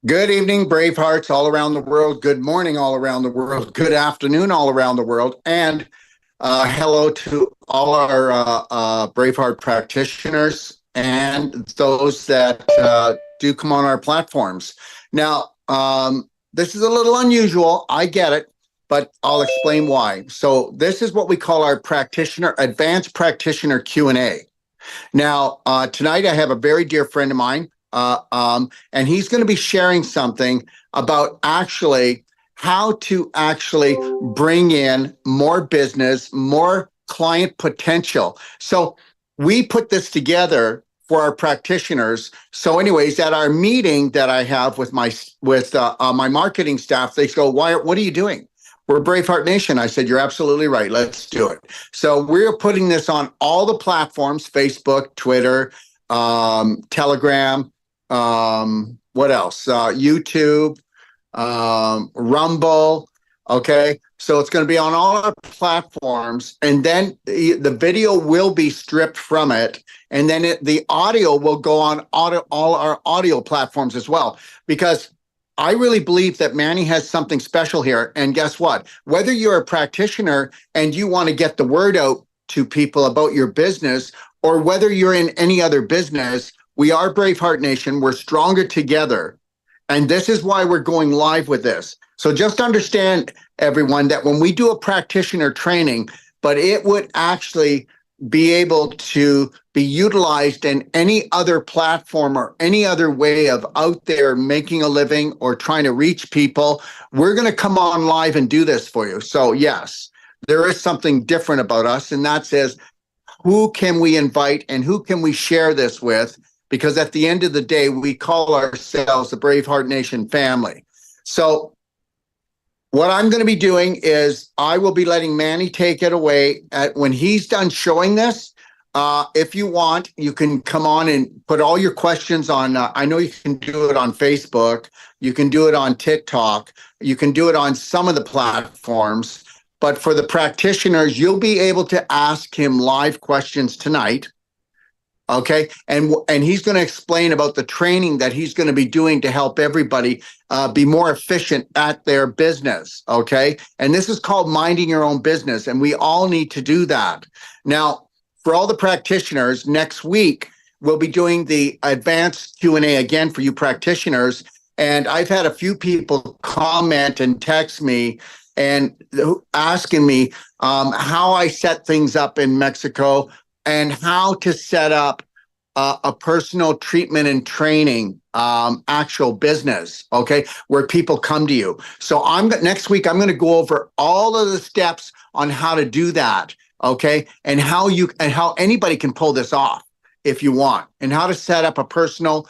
Good evening, brave hearts all around the world. Good morning, all around the world. Good afternoon, all around the world. And hello to all our Braveheart practitioners and those that do come on our platforms. Now, this is a little unusual. I get it, but I'll explain why. So this is what we call our advanced practitioner Q&A. Now, tonight I have a very dear friend of mine, and he's going to be sharing something about actually how to actually bring in more business, more client potential. So we put this together for our practitioners. So, anyways, at our meeting that I have with my marketing staff, they go, "Why? What are you doing?" We're Braveheart Nation. I said, "You're absolutely right. Let's do it." So we're putting this on all the platforms: Facebook, Twitter, Telegram, what else? YouTube, Rumble. Okay. So it's going to be on all our platforms, and then the video will be stripped from it. And then the audio will go on all our audio platforms as well, because I really believe that Manny has something special here. And guess what? Whether you're a practitioner and you want to get the word out to people about your business, or whether you're in any other business, we are Braveheart Nation. We're stronger together. And this is why we're going live with this. So just understand, everyone, that when we do a practitioner training, but it would actually be able to be utilized in any other platform or any other way of out there making a living or trying to reach people, we're going to come on live and do this for you. So yes, there is something different about us, and that says, who can we invite and who can we share this with? Because at the end of the day, we call ourselves the Braveheart Nation family. So what I'm going to be doing is I will be letting Manny take it away. When he's done showing this, if you want, you can come on and put all your questions on. I know you can do it on Facebook. You can do it on TikTok. You can do it on some of the platforms. But for the practitioners, you'll be able to ask him live questions tonight. Okay. And he's going to explain about the training that he's going to be doing to help everybody be more efficient at their business. Okay. And this is called minding your own business. And we all need to do that. Now, for all the practitioners, next week, we'll be doing the advanced Q&A again for you practitioners. And I've had a few people comment and text me and asking me how I set things up in Mexico, and how to set up a personal treatment and training actual business, okay, where people come to you. So next week, I'm going to go over all of the steps on how to do that, okay, and how anybody can pull this off if you want, and how to set up a personal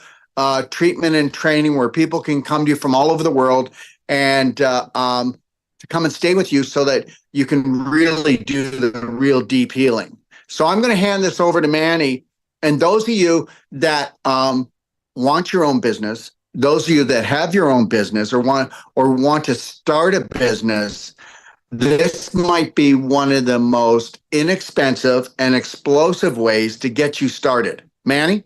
treatment and training where people can come to you from all over the world and to come and stay with you so that you can really do the real deep healing. So I'm going to hand this over to Manny. And those of you that want your own business, those of you that have your own business or want to start a business, this might be one of the most inexpensive and explosive ways to get you started. Manny?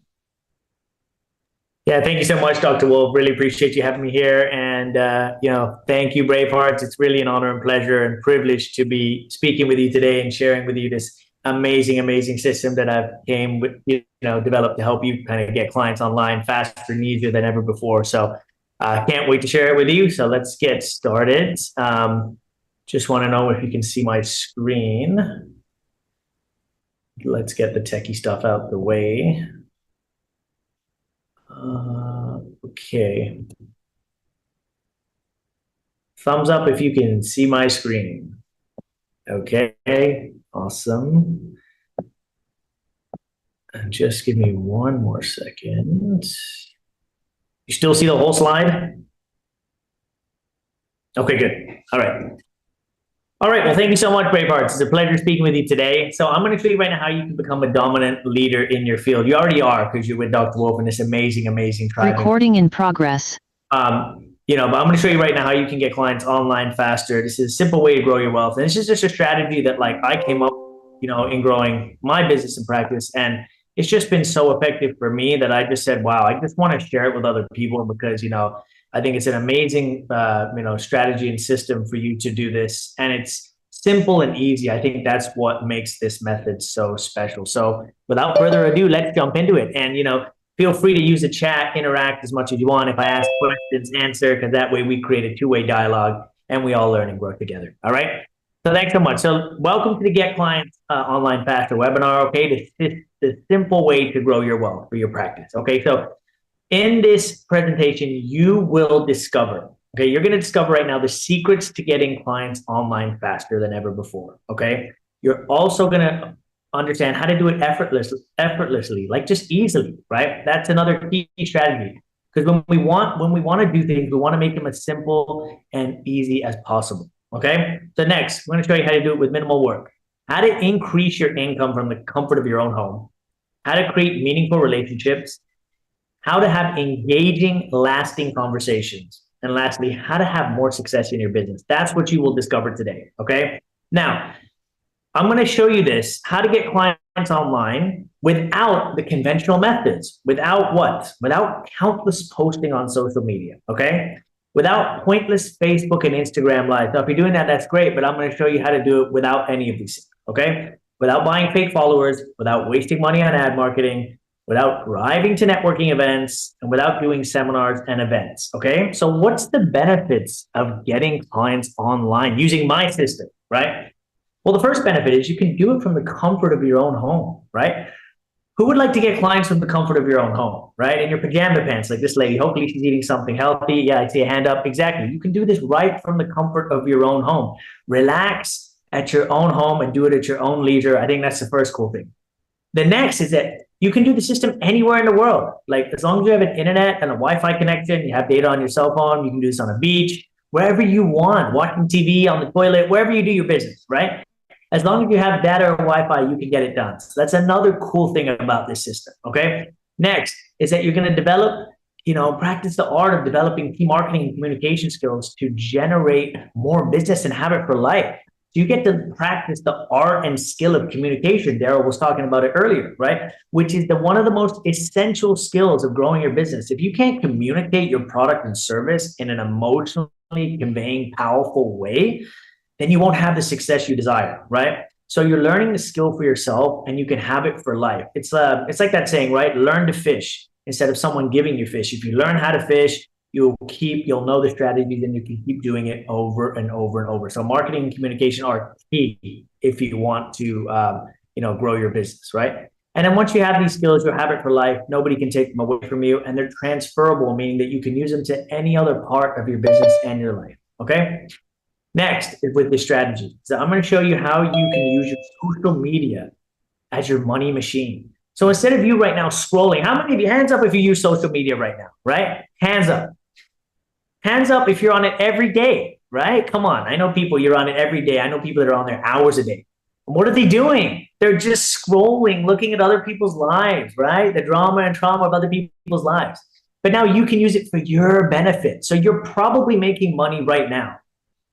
Yeah, thank you so much, Dr. Wolf. Really appreciate you having me here. And, thank you, Bravehearts. It's really an honor and pleasure and privilege to be speaking with you today and sharing with you this amazing system that I've developed to help you kind of get clients online faster and easier than ever before. So I can't wait to share it with you. So let's get started. Just want to know if you can see my screen. Let's get the techie stuff out the way. Okay. Thumbs up if you can see my screen. Okay, awesome. And just give me one more second. You still see the whole slide? Okay, good. All right. All right, well, thank you so much, Bravehearts. It's a pleasure speaking with you today. So I'm going to show you right now how you can become a dominant leader in your field. You already are, because you're with Dr. Wolf and this amazing tribe. Recording in progress. But I'm going to show you right now how you can get clients online faster. This is a simple way to grow your wealth. And this is just a strategy that I came up, in growing my business and practice. And it's just been so effective for me that I just said, wow, I just want to share it with other people because, I think it's an amazing, strategy and system for you to do this. And it's simple and easy. I think that's what makes this method so special. So without further ado, let's jump into it. And, feel free to use the chat, interact as much as you want. If I ask questions, answer, because that way we create a two-way dialogue and we all learn and grow together. All right. So thanks so much. So welcome to the Get Clients Online Faster webinar. Okay. The simple way to grow your wealth for your practice. Okay. So in this presentation, you will discover, okay, you're going to discover right now the secrets to getting clients online faster than ever before. Okay. You're also going to understand how to do it effortlessly, like just easily, right? That's another key strategy. Because when we want to do things, we want to make them as simple and easy as possible. Okay. So next, we're going to show you how to do it with minimal work, how to increase your income from the comfort of your own home, how to create meaningful relationships, how to have engaging, lasting conversations, and lastly, how to have more success in your business. That's what you will discover today. Okay. Now, I'm going to show you this, how to get clients online without the conventional methods, without what? Without countless posting on social media, okay? Without pointless Facebook and Instagram lives. Now, if you're doing that, that's great, but I'm going to show you how to do it without any of these things, okay? Without buying fake followers, without wasting money on ad marketing, without driving to networking events, and without doing seminars and events, okay? So what's the benefits of getting clients online using my system, right? Well, the first benefit is you can do it from the comfort of your own home, right? Who would like to get clients from the comfort of your own home, right? In your pajama pants, like this lady. Hopefully she's eating something healthy. Yeah, I see a hand up. Exactly. You can do this right from the comfort of your own home. Relax at your own home and do it at your own leisure. I think that's the first cool thing. The next is that you can do the system anywhere in the world. Like as long as you have an internet and a Wi-Fi connection, you have data on your cell phone, you can do this on a beach, wherever you want, watching TV, on the toilet, wherever you do your business, right? As long as you have data or Wi-Fi, you can get it done. So that's another cool thing about this system, okay? Next is that you're going to develop, practice the art of developing key marketing and communication skills to generate more business and have it for life. So you get to practice the art and skill of communication. Daryl was talking about it earlier, right? Which is one of the most essential skills of growing your business. If you can't communicate your product and service in an emotionally conveying, powerful way, then you won't have the success you desire, right? So you're learning the skill for yourself and you can have it for life. It's like that saying, right? Learn to fish instead of someone giving you fish. If you learn how to fish, you'll know the strategies and you can keep doing it over and over and over. So marketing and communication are key if you want to, grow your business, right? And then once you have these skills, you'll have it for life. Nobody can take them away from you. And they're transferable, meaning that you can use them to any other part of your business and your life, okay? Next is with this strategy. So I'm going to show you how you can use your social media as your money machine. So instead of you right now scrolling, how many of you, hands up if you use social media right now, right? Hands up. Hands up if you're on it every day, right? Come on. I know people, you're on it every day. I know people that are on there hours a day. And what are they doing? They're just scrolling, looking at other people's lives, right? The drama and trauma of other people's lives. But now you can use it for your benefit. So you're probably making money right now,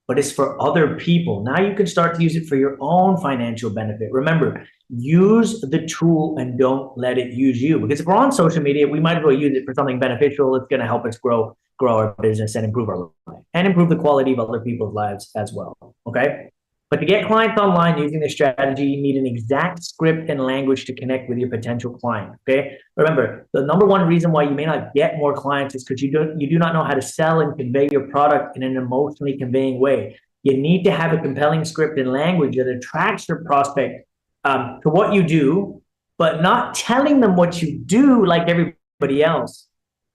but it's for other people. Now you can start to use it for your own financial benefit. Remember, use the tool and don't let it use you. Because if we're on social media, we might as well use it for something beneficial. It's going to help us grow our business and improve our life and improve the quality of other people's lives as well. Okay. But to get clients online using this strategy, you need an exact script and language to connect with your potential client. Okay. Remember, the number one reason why you may not get more clients is because you do not know how to sell and convey your product in an emotionally conveying way. You need to have a compelling script and language that attracts your prospect to what you do, but not telling them what you do like everybody else,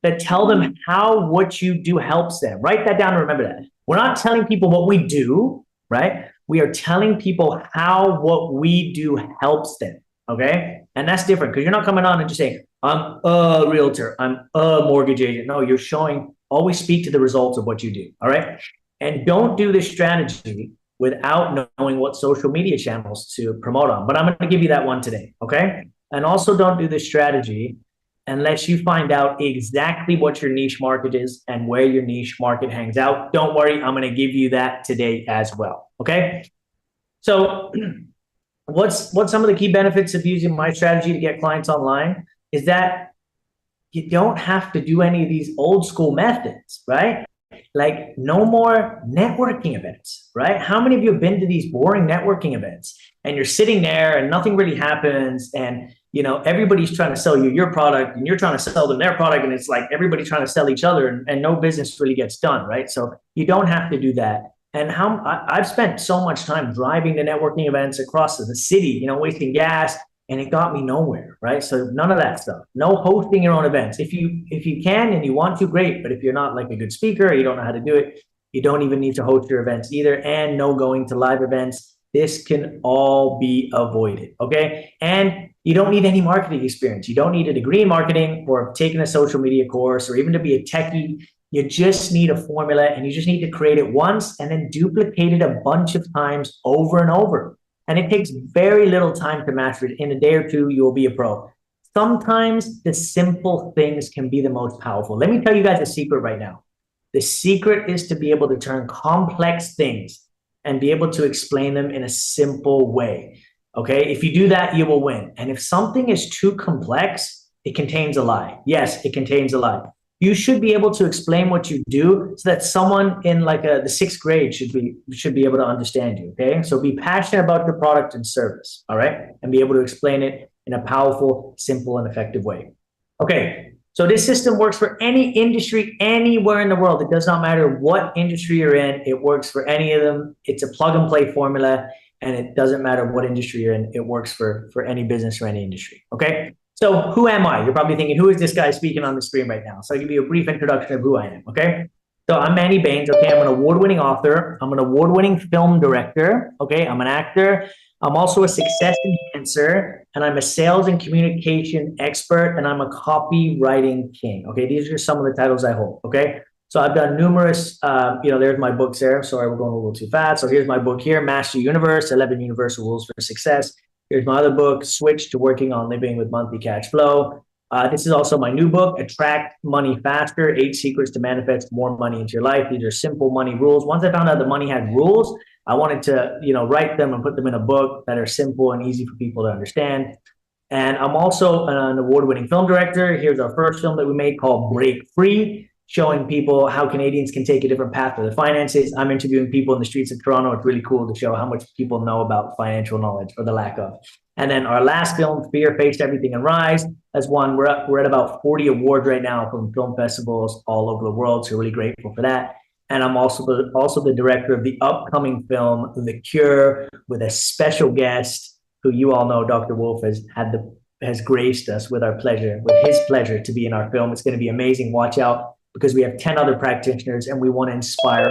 but tell them how what you do helps them. Write that down and remember that. We're not telling people what we do, right? We are telling people how what we do helps them, okay? And that's different because you're not coming on and just saying, I'm a realtor, I'm a mortgage agent. No, you're showing, always speak to the results of what you do, all right? And don't do this strategy without knowing what social media channels to promote on. But I'm going to give you that one today, okay? And also don't do this strategy unless you find out exactly what your niche market is and where your niche market hangs out. Don't worry, I'm going to give you that today as well, okay? So what's some of the key benefits of using my strategy to get clients online is that you don't have to do any of these old school methods, right? Like no more networking events, right? How many of you have been to these boring networking events and you're sitting there and nothing really happens, and everybody's trying to sell you your product and you're trying to sell them their product, and it's like everybody trying to sell each other, and no business really gets done, right? So you don't have to do that. And I've spent so much time driving to networking events across the city, wasting gas, and it got me nowhere, right? So none of that stuff. No hosting your own events. If you can and you want to, great. But if you're not like a good speaker, or you don't know how to do it, you don't even need to host your events either. And no going to live events. This can all be avoided, okay? And you don't need any marketing experience. You don't need a degree in marketing or taking a social media course or even to be a techie. You just need a formula, and you just need to create it once and then duplicate it a bunch of times over and over. And it takes very little time to master it. In a day or two, you'll be a pro. Sometimes the simple things can be the most powerful. Let me tell you guys a secret right now. The secret is to be able to turn complex things and be able to explain them in a simple way. Okay, if you do that, you will win. And if something is too complex, it contains a lie. Yes, it contains a lie. You should be able to explain what you do so that someone in like the sixth grade should be able to understand you. Okay, so be passionate about your product and service. All right, and be able to explain it in a powerful, simple, and effective way. Okay, so this system works for any industry anywhere in the world. It does not matter what industry you're in. It works for any of them. It's a plug and play formula, and it doesn't matter what industry you're in. It works for any business or any industry. Okay. So who am I? You're probably thinking, who is this guy speaking on the screen right now? So I'll give you a brief introduction of who I am, okay? So I'm Manny Baines, okay? I'm an award-winning author. I'm an award-winning film director, okay? I'm an actor. I'm also a success enhancer, and I'm a sales and communication expert, and I'm a copywriting king, okay? These are some of the titles I hold, okay? So I've done numerous, there's my books there. Sorry, we're going a little too fast. So here's my book here, Master Universe, 11 Universal Rules for Success. Here's my other book, Switch to Working on Living with Monthly Cash Flow. This is also my new book, Attract Money Faster, 8 Secrets to Manifest More Money into Your Life. These are simple money rules. Once I found out that money had rules, I wanted to, write them and put them in a book that are simple and easy for people to understand. And I'm also an award-winning film director. Here's our first film that we made called Break Free, showing people how Canadians can take a different path to their finances. I'm interviewing people in the streets of Toronto. It's really cool to show how much people know about financial knowledge, or the lack of. And then our last film, Fear, Faced Everything, and Rise, has won. We're at about 40 awards right now from film festivals all over the world. So really grateful for that. And I'm also the director of the upcoming film, The Cure, with a special guest who you all know, Dr. Wolf, has graced us with his pleasure to be in our film. It's going to be amazing. Watch out, because we have 10 other practitioners and we want to inspire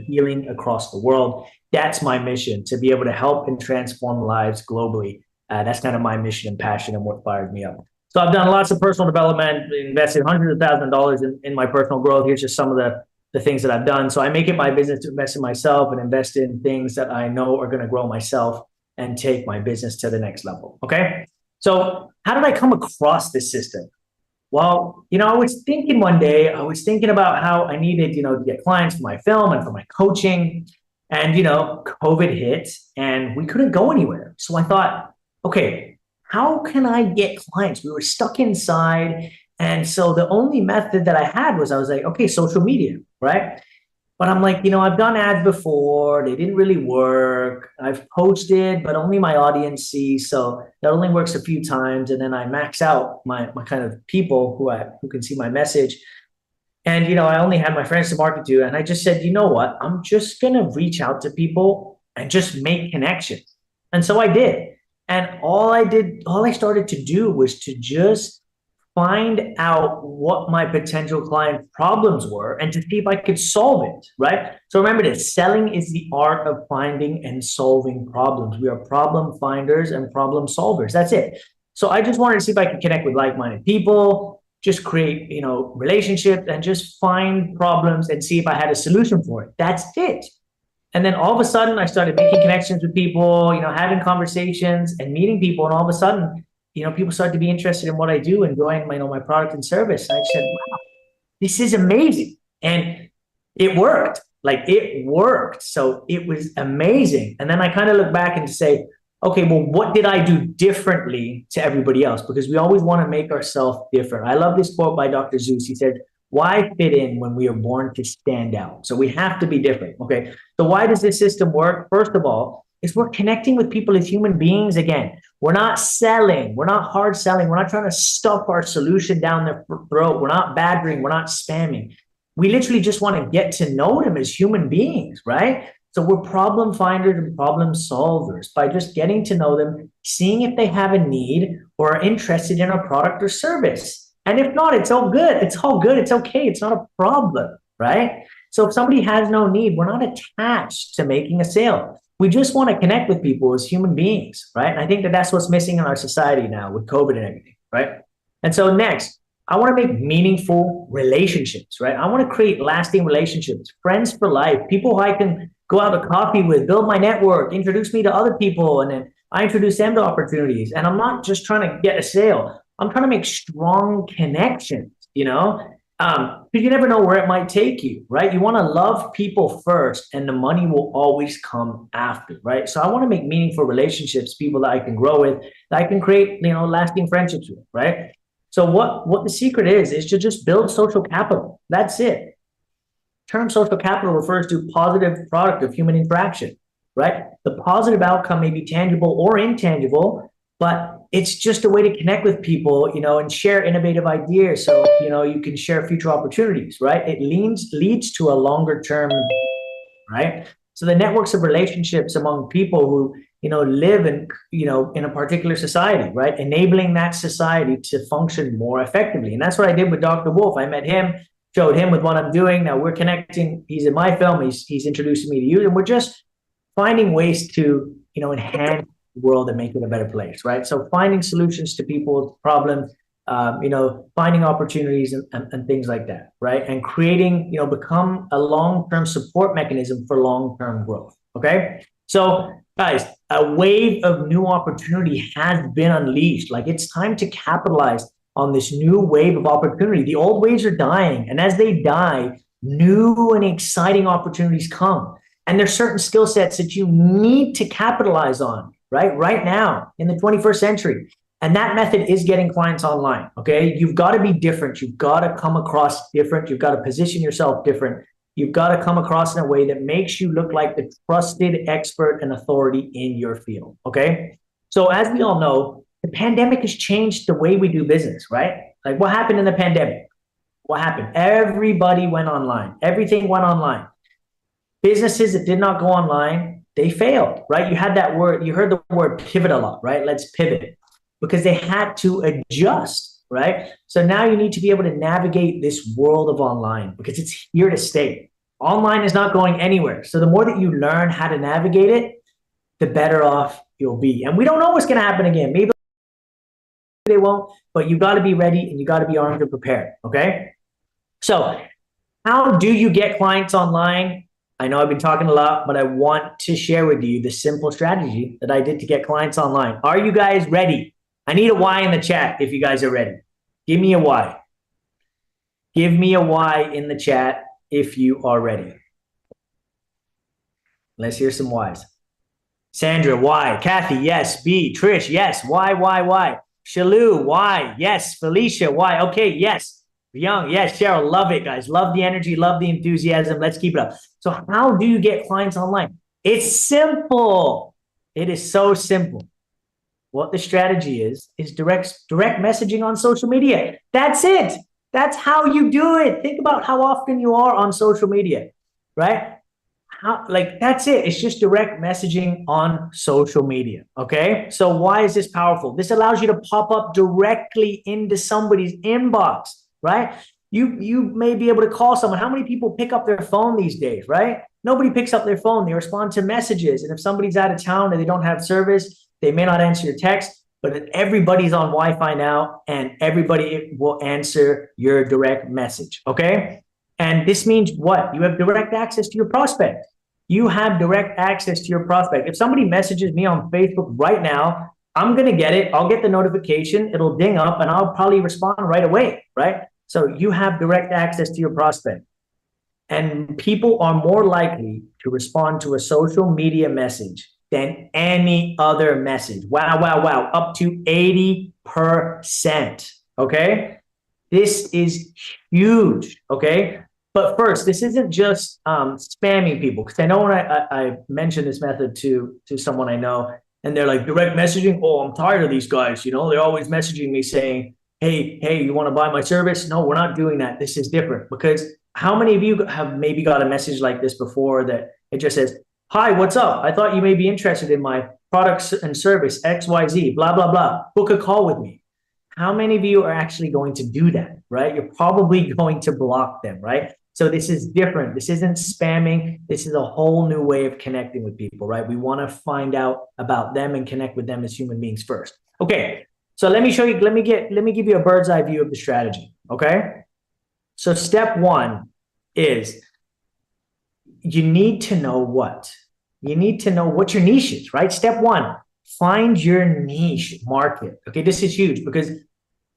healing across the world. That's my mission, to be able to help and transform lives globally. That's kind of my mission and passion and what fired me up. So I've done lots of personal development, invested hundreds of thousands of dollars in my personal growth. Here's just some of the things that I've done. So I make it my business to invest in myself and invest in things that I know are going to grow myself and take my business to the next level. Okay. So how did I come across this system? Well, I was thinking one day, I was thinking about how I needed, to get clients for my film and for my coaching. And, COVID hit and we couldn't go anywhere. So I thought, okay, how can I get clients? We were stuck inside. And so the only method that I had was, I was like, okay, social media, right? But I'm like, I've done ads before. They didn't really work. I've posted, but only my audience sees. So that only works a few times. And then I max out my kind of people who can see my message. And, I only had my friends to market to. And I just said, you know what? I'm just going to reach out to people and just make connections. And so I did. And all I started to do was to just find out what my potential client problems were and to see if I could solve it, right? So remember this, selling is the art of finding and solving problems. We are problem finders and problem solvers. That's it. So I just wanted to see if I could connect with like-minded people, just create, relationships and just find problems and see if I had a solution for it. That's it. And then all of a sudden I started making connections with people, having conversations and meeting people. And all of a sudden, people started to be interested in what I do and enjoying my product and service. And I said, wow, this is amazing. And it worked. Like it worked. So it was amazing. And then I kind of look back and say, okay, well, what did I do differently to everybody else? Because we always want to make ourselves different. I love this quote by Dr. Zeus. He said, why fit in when we are born to stand out? So we have to be different. Okay. So why does this system work? First of all, is we're connecting with people as human beings again. We're not selling. We're not hard selling. We're not trying to stuff our solution down their throat. We're not badgering. We're not spamming. We literally just want to get to know them as human beings, right? So we're problem finders and problem solvers by just getting to know them, seeing if they have a need or are interested in a product or service. And if not, it's all good. It's all good. It's okay. It's not a problem, right? So if somebody has no need, we're not attached to making a sale. We just want to connect with people as human beings, right? And I think that that's what's missing in our society now with COVID and everything, right? And so next, I want to make meaningful relationships, right? I want to create lasting relationships, friends for life, people who I can go out to coffee with, build my network, introduce me to other people, and then I introduce them to opportunities. And I'm not just trying to get a sale. I'm trying to make strong connections, you know? Because you never know where it might take you, right? You want to love people first, and the money will always come after, right? So I want to make meaningful relationships, people that I can grow with, that I can create, you know, lasting friendships with, right? So what the secret is to just build social capital. That's it. Term social capital refers to positive product of human interaction, right? The positive outcome may be tangible or intangible, but it's just a way to connect with people, you know, and share innovative ideas. So, you know, you can share future opportunities, right? It leads to a longer term, right? So the networks of relationships among people who, you know, live in, you know, in a particular society, right? Enabling that society to function more effectively. And that's what I did with Dr. Wolf. I met him, showed him with what I'm doing. Now we're connecting. He's in my film. He's introducing me to you, and we're just finding ways to, you know, enhance the world and make it a better place, right? So finding solutions to people's problems, you know, finding opportunities and things like that, right? And creating, you know, become a long-term support mechanism for long-term growth, okay? So guys, a wave of new opportunity has been unleashed. Like, it's time to capitalize on this new wave of opportunity. The old waves are dying, and as they die, new and exciting opportunities come. And there's certain skill sets that you need to capitalize on, right now in the 21st century. And that method is getting clients online, okay? You've got to be different. You've got to come across different. You've got to position yourself different. You've got to come across in a way that makes you look like the trusted expert and authority in your field, okay? So as we all know, the pandemic has changed the way we do business, right? Like, what happened in the pandemic? What happened? Everybody went online. Everything went online. Businesses that did not go online, they failed, right? You had that word, you heard the word pivot a lot, right? Let's pivot, because they had to adjust, right? So now you need to be able to navigate this world of online, because it's here to stay. Online is not going anywhere. So the more that you learn how to navigate it, the better off you'll be. And we don't know what's going to happen again. Maybe they won't, but you got to be ready, and you got to be armed and prepared, okay? So how do you get clients online? I know I've been talking a lot, but I want to share with you the simple strategy that I did to get clients online. Are you guys ready? I need a Y in the chat if you guys are ready. Give me a Y. Give me a Y in the chat if you are ready. Let's hear some Ys. Sandra, Y. Kathy, yes. B. Trish, yes. Y. Shalou, Y. Yes. Felicia, Y. Okay, yes. Young, yes. Cheryl, love it, guys. Love the energy, love the enthusiasm. Let's keep it up. So how do you get clients online? It's simple. It is so simple. What the strategy is direct messaging on social media. That's it. That's how you do it. Think about how often you are on social media, right? That's it. It's just direct messaging on social media, okay? So why is this powerful? This allows you to pop up directly into somebody's inbox, right? You may be able to call someone. How many people pick up their phone these days, right? Nobody picks up their phone. They respond to messages. And if somebody's out of town and they don't have service, they may not answer your text, but everybody's on Wi-Fi now, and everybody will answer your direct message, okay? And this means what? You have direct access to your prospect. You have direct access to your prospect. If somebody messages me on Facebook right now, I'm going to get it. I'll get the notification. It'll ding up, and I'll probably respond right away, right? So you have direct access to your prospect. And people are more likely to respond to a social media message than any other message. Wow, wow, wow. Up to 80%. Okay. This is huge. Okay. But first, this isn't just spamming people, because I know when I mentioned this method to someone I know, and they're like, direct messaging. Oh, I'm tired of these guys. You know, they're always messaging me saying, hey, you want to buy my service? No, we're not doing that. This is different. Because how many of you have maybe got a message like this before that it just says, hi, what's up? I thought you may be interested in my products and service, XYZ, blah, blah, blah. Book a call with me. How many of you are actually going to do that, right? You're probably going to block them, right? So this is different. This isn't spamming. This is a whole new way of connecting with people, right? We want to find out about them and connect with them as human beings first. Okay, so let me show you, let me give you a bird's eye view of the strategy, okay? So step one is you need to know what? You need to know what your niche is, right? Step one, find your niche market. Okay, this is huge because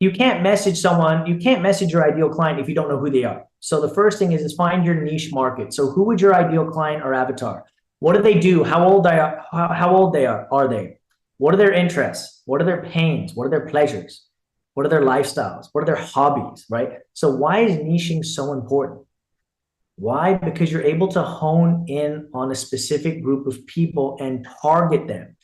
you can't message someone, you can't message your ideal client if you don't know who they are. So the first thing is find your niche market. So who would your ideal client or avatar? What do they do? How old they are? Are they? What are their interests? What are their pains? What are their pleasures? What are their lifestyles? What are their hobbies, right? So why is niching so important? Why? Because you're able to hone in on a specific group of people and target them.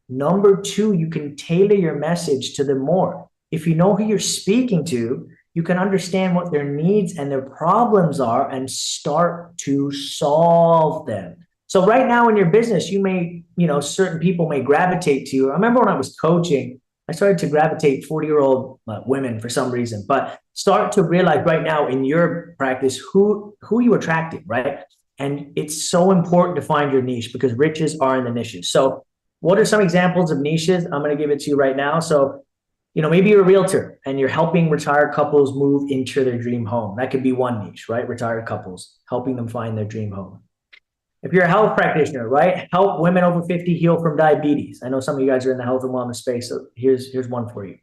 Number two, you can tailor your message to them more. If you know who you're speaking to, you can understand what their needs and their problems are and start to solve them. So right now in your business, you may, certain people may gravitate to you. I remember when I was coaching, I started to gravitate 40-year-old women for some reason, but start to realize right now in your practice who you attracting, right? And it's so important to find your niche because riches are in the niches. So what are some examples of niches? I'm going to give it to you right now. So, maybe you're a realtor and you're helping retired couples move into their dream home. That could be one niche, right? Retired couples, helping them find their dream home. If you're a health practitioner, right? Help women over 50 heal from diabetes. I know some of you guys are in the health and wellness space, so here's one for you.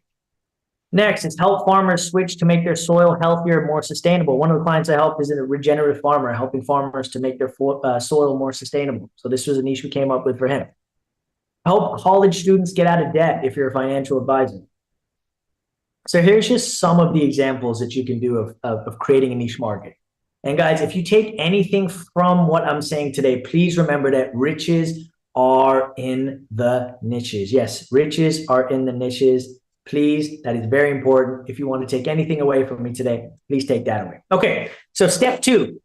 Next is help farmers switch to make their soil healthier, more sustainable. One of the clients I helped is a regenerative farmer, helping farmers to make their soil more sustainable. So this was a niche we came up with for him. Help college students get out of debt if you're a financial advisor. So here's just some of the examples that you can do of creating a niche market. And guys, if you take anything from what I'm saying today, please remember that riches are in the niches. Yes, riches are in the niches. Please, that is very important. If you want to take anything away from me today, please take that away. Okay, so step two,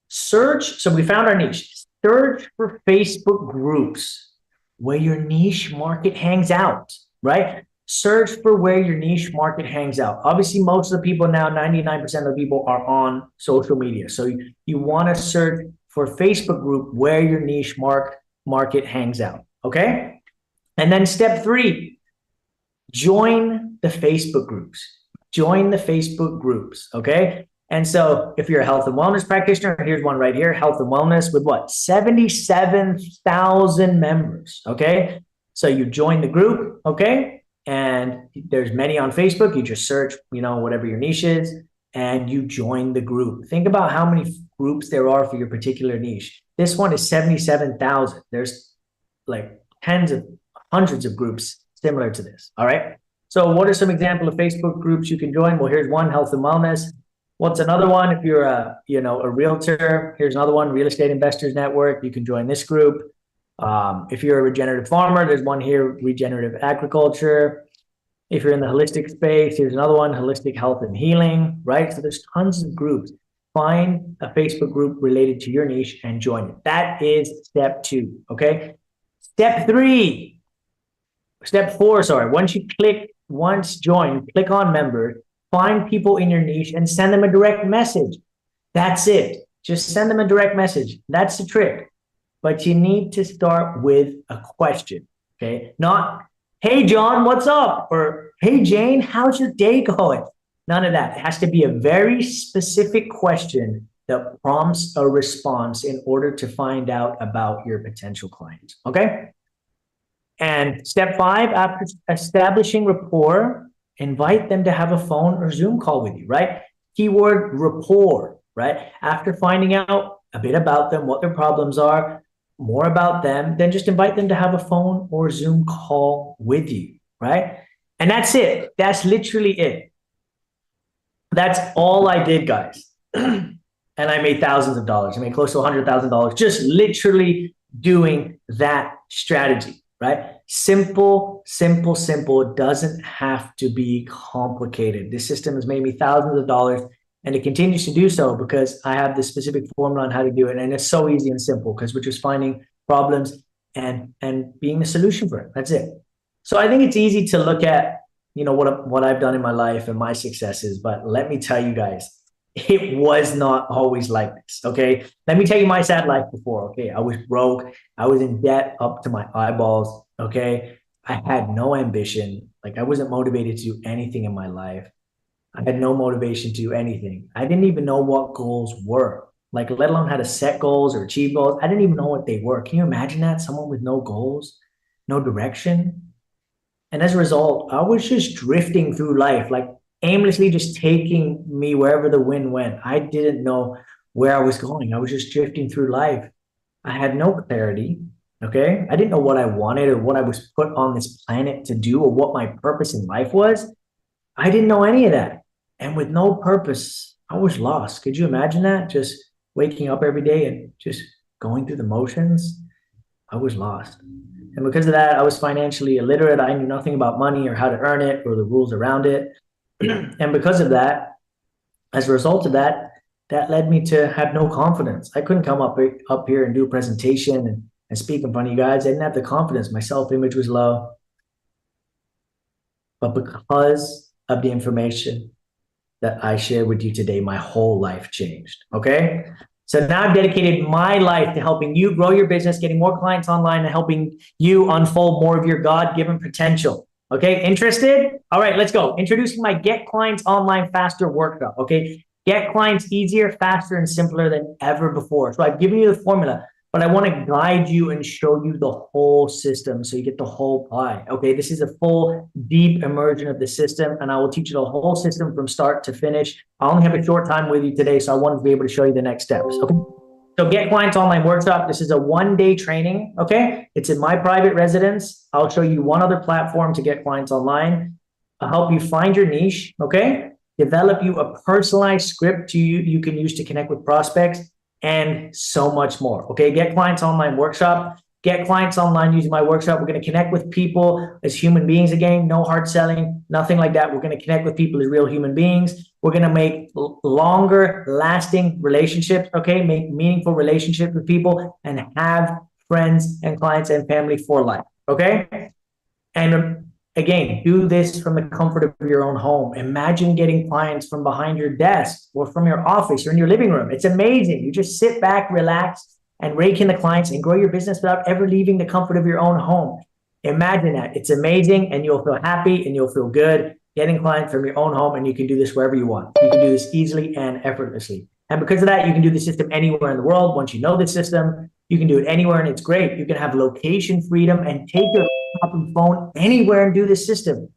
search. So we found our niche. Search for Facebook groups where your niche market hangs out, right? Search for where your niche market hangs out. Obviously, most of the people now, 99% of the people are on social media. So you want to search for Facebook group where your niche market hangs out, okay? And then step three, join the Facebook groups. Join the Facebook groups, okay? And so if you're a health and wellness practitioner, here's one right here, health and wellness with what? 77,000 members, okay? So you join the group, okay? And there's many on Facebook. You just search, whatever your niche is, and you join the group. Think about how many groups there are for your particular niche. This one is 77,000. There's like hundreds of groups similar to this. All right. So what are some examples of Facebook groups you can join? Well, here's one, health and wellness. What's another one? If you're a realtor, here's another one, Real Estate Investors Network. You can join this group. If you're a regenerative farmer, there's one here, regenerative agriculture. If you're in the holistic space, here's another one, holistic health and healing, right? So there's tons of groups. Find a Facebook group related to your niche and join it. That is step two, okay? Step four, sorry. Once join, click on member, find people in your niche and send them a direct message. That's it. Just send them a direct message. That's the trick. But you need to start with a question, okay? Not, hey, John, what's up? Or, hey, Jane, how's your day going? None of that. It has to be a very specific question that prompts a response in order to find out about your potential client, okay? And step five, after establishing rapport, invite them to have a phone or Zoom call with you, right? Keyword rapport, right? After finding out a bit about them, what their problems are, more about them, then just invite them to have a phone or Zoom call with you, right? And that's it. That's literally it. That's all I did, guys. And I made thousands of dollars. I made close to $100,000 just literally doing that strategy, right? Simple, simple, simple. It doesn't have to be complicated. This system has made me thousands of dollars, and it continues to do so because I have this specific formula on how to do it. And it's so easy and simple because we're just finding problems and being the solution for it. That's it. So I think it's easy to look at, you know, what I've done in my life and my successes, but let me tell you guys, it was not always like this. Okay, let me tell you my sad life before. Okay, I was broke. I was in debt up to my eyeballs. Okay, I had no ambition. Like, I wasn't motivated to do anything in my life. I had no motivation to do anything. I didn't even know what goals were, like, let alone how to set goals or achieve goals. I didn't even know what they were. Can you imagine that? Someone with no goals, no direction. And as a result, I was just drifting through life, like aimlessly just taking me wherever the wind went. I didn't know where I was going. I was just drifting through life. I had no clarity. Okay. I didn't know what I wanted or what I was put on this planet to do or what my purpose in life was. I didn't know any of that. And with no purpose, I was lost. Could you imagine that? Just waking up every day and just going through the motions. I was lost. And because of that, I was financially illiterate. I knew nothing about money or how to earn it or the rules around it. And because of that, as a result of that, that led me to have no confidence. I couldn't come up here and do a presentation and speak in front of you guys. I didn't have the confidence. My self-image was low. But because of the information that I shared with you today, my whole life changed. Okay. So now I've dedicated my life to helping you grow your business, getting more clients online, and helping you unfold more of your God-given potential. Okay, interested? All right, let's go. Introducing my Get Clients Online Faster workshop. Okay, get clients easier, faster, and simpler than ever before. So I've given you the formula, but I want to guide you and show you the whole system so you get the whole pie. Okay, this is a full, deep immersion of the system, and I will teach you the whole system from start to finish. I only have a short time with you today, so I wanted to be able to show you the next steps. Okay. So Get Clients Online Workshop, this is a one-day training, okay? It's in my private residence. I'll show you one other platform to get clients online. I'll help you find your niche, okay? Develop you a personalized script you can use to connect with prospects, and so much more, okay? Get Clients Online Workshop. Get clients online using my workshop. We're going to connect with people as human beings again. No hard selling, nothing like that. We're going to connect with people as real human beings. We're going to make longer lasting relationships, okay? Make meaningful relationships with people and have friends and clients and family for life, okay? And again, do this from the comfort of your own home. Imagine getting clients from behind your desk or from your office or in your living room. It's amazing. You just sit back, relax, and rake in the clients and grow your business without ever leaving the comfort of your own home. Imagine that. It's amazing, and you'll feel happy and you'll feel good getting clients from your own home, and you can do this wherever you want. You can do this easily and effortlessly. And because of that, you can do the system anywhere in the world. Once you know the system, you can do it anywhere, and it's great. You can have location freedom and take your phone anywhere and do the system.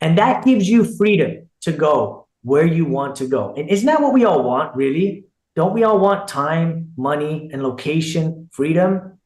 And that gives you freedom to go where you want to go. And isn't that what we all want, really? Don't we all want time, money, and location freedom?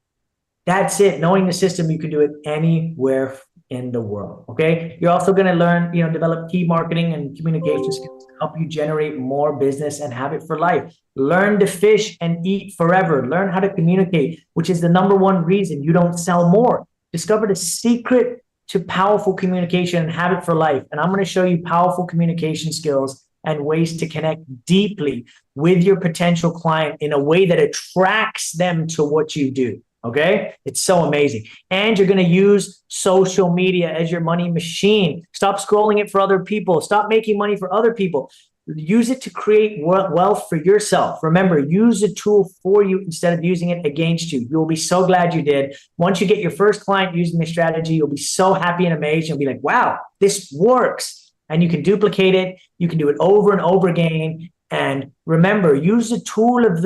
That's it. Knowing the system, you can do it anywhere in the world. Okay. You're also going to learn, develop key marketing and communication skills to help you generate more business and have it for life. Learn to fish and eat forever. Learn how to communicate, which is the number one reason you don't sell more. Discover the secret to powerful communication and have it for life. And I'm going to show you powerful communication skills and ways to connect deeply with your potential client in a way that attracts them to what you do. Okay. It's so amazing. And you're going to use social media as your money machine. Stop scrolling it for other people. Stop making money for other people. Use it to create wealth for yourself. Remember, use a tool for you instead of using it against you. You'll be so glad you did. Once you get your first client using this strategy, you'll be so happy and amazed. You'll be like, wow, this works. And you can duplicate it. You can do it over and over again. And remember, use the tool of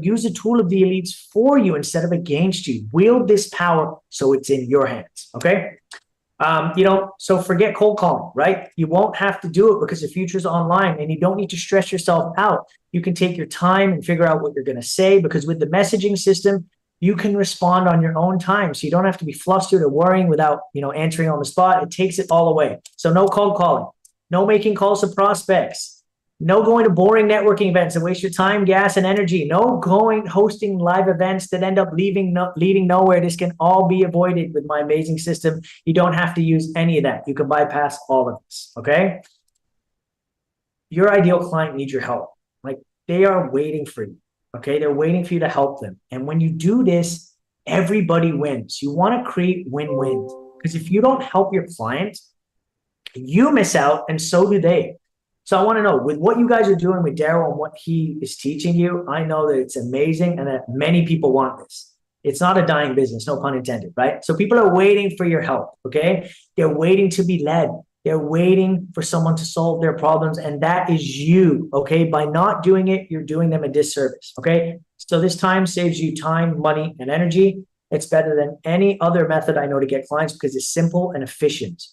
use the tool of the elites for you instead of against you. Wield this power so it's in your hands. Okay. So forget cold calling, right? You won't have to do it because the future's online, and you don't need to stress yourself out. You can take your time and figure out what you're going to say, because with the messaging system, You can respond on your own time. So you don't have to be flustered or worrying without, answering on the spot. It takes it all away. So no cold calling, no making calls to prospects, no going to boring networking events and waste your time, gas, and energy. No hosting live events that end up leading nowhere. This can all be avoided with my amazing system. You don't have to use any of that. You can bypass all of this, okay? Your ideal client needs your help. Like, they are waiting for you. Okay, they're waiting for you to help them. And when you do this, everybody wins. You want to create win-win, because if you don't help your client, you miss out, and so do they. So I want to know, with what you guys are doing with Daryl and what he is teaching you, I know that it's amazing and that many people want this. It's not a dying business, no pun intended, right? So people are waiting for your help, okay? They're waiting to be led. They're waiting for someone to solve their problems, and that is you, okay? By not doing it, you're doing them a disservice, okay? So this time saves you time, money, and energy. It's better than any other method I know to get clients because it's simple and efficient.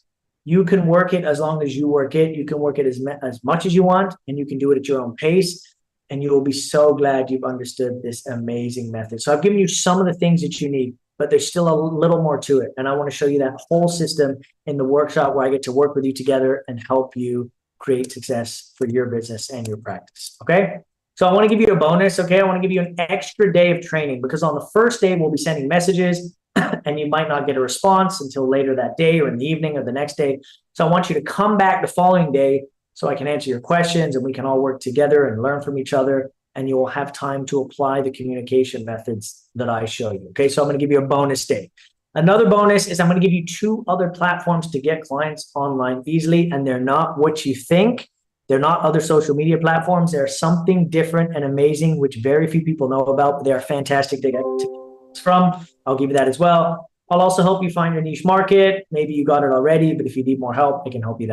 You can work it as long as you work it. You can work it as much as you want, and you can do it at your own pace, and you will be so glad you've understood this amazing method. So I've given you some of the things that you need, but there's still a little more to it. And I want to show you that whole system in the workshop where I get to work with you together and help you create success for your business and your practice, okay? So I want to give you a bonus, okay? I want to give you an extra day of training, because on the first day, we'll be sending messages and you might not get a response until later that day or in the evening or the next day. So I want you to come back the following day so I can answer your questions and we can all work together and learn from each other, and you will have time to apply the communication methods that I show you. Okay, so I'm going to give you a bonus day. Another bonus is I'm going to give you 2 other platforms to get clients online easily, and they're not what you think. They're not other social media platforms. They're something different and amazing, which very few people know about, but they are fantastic to get from. I'll give you that as well. I'll also help you find your niche market. Maybe you got it already, but if you need more help, I can help you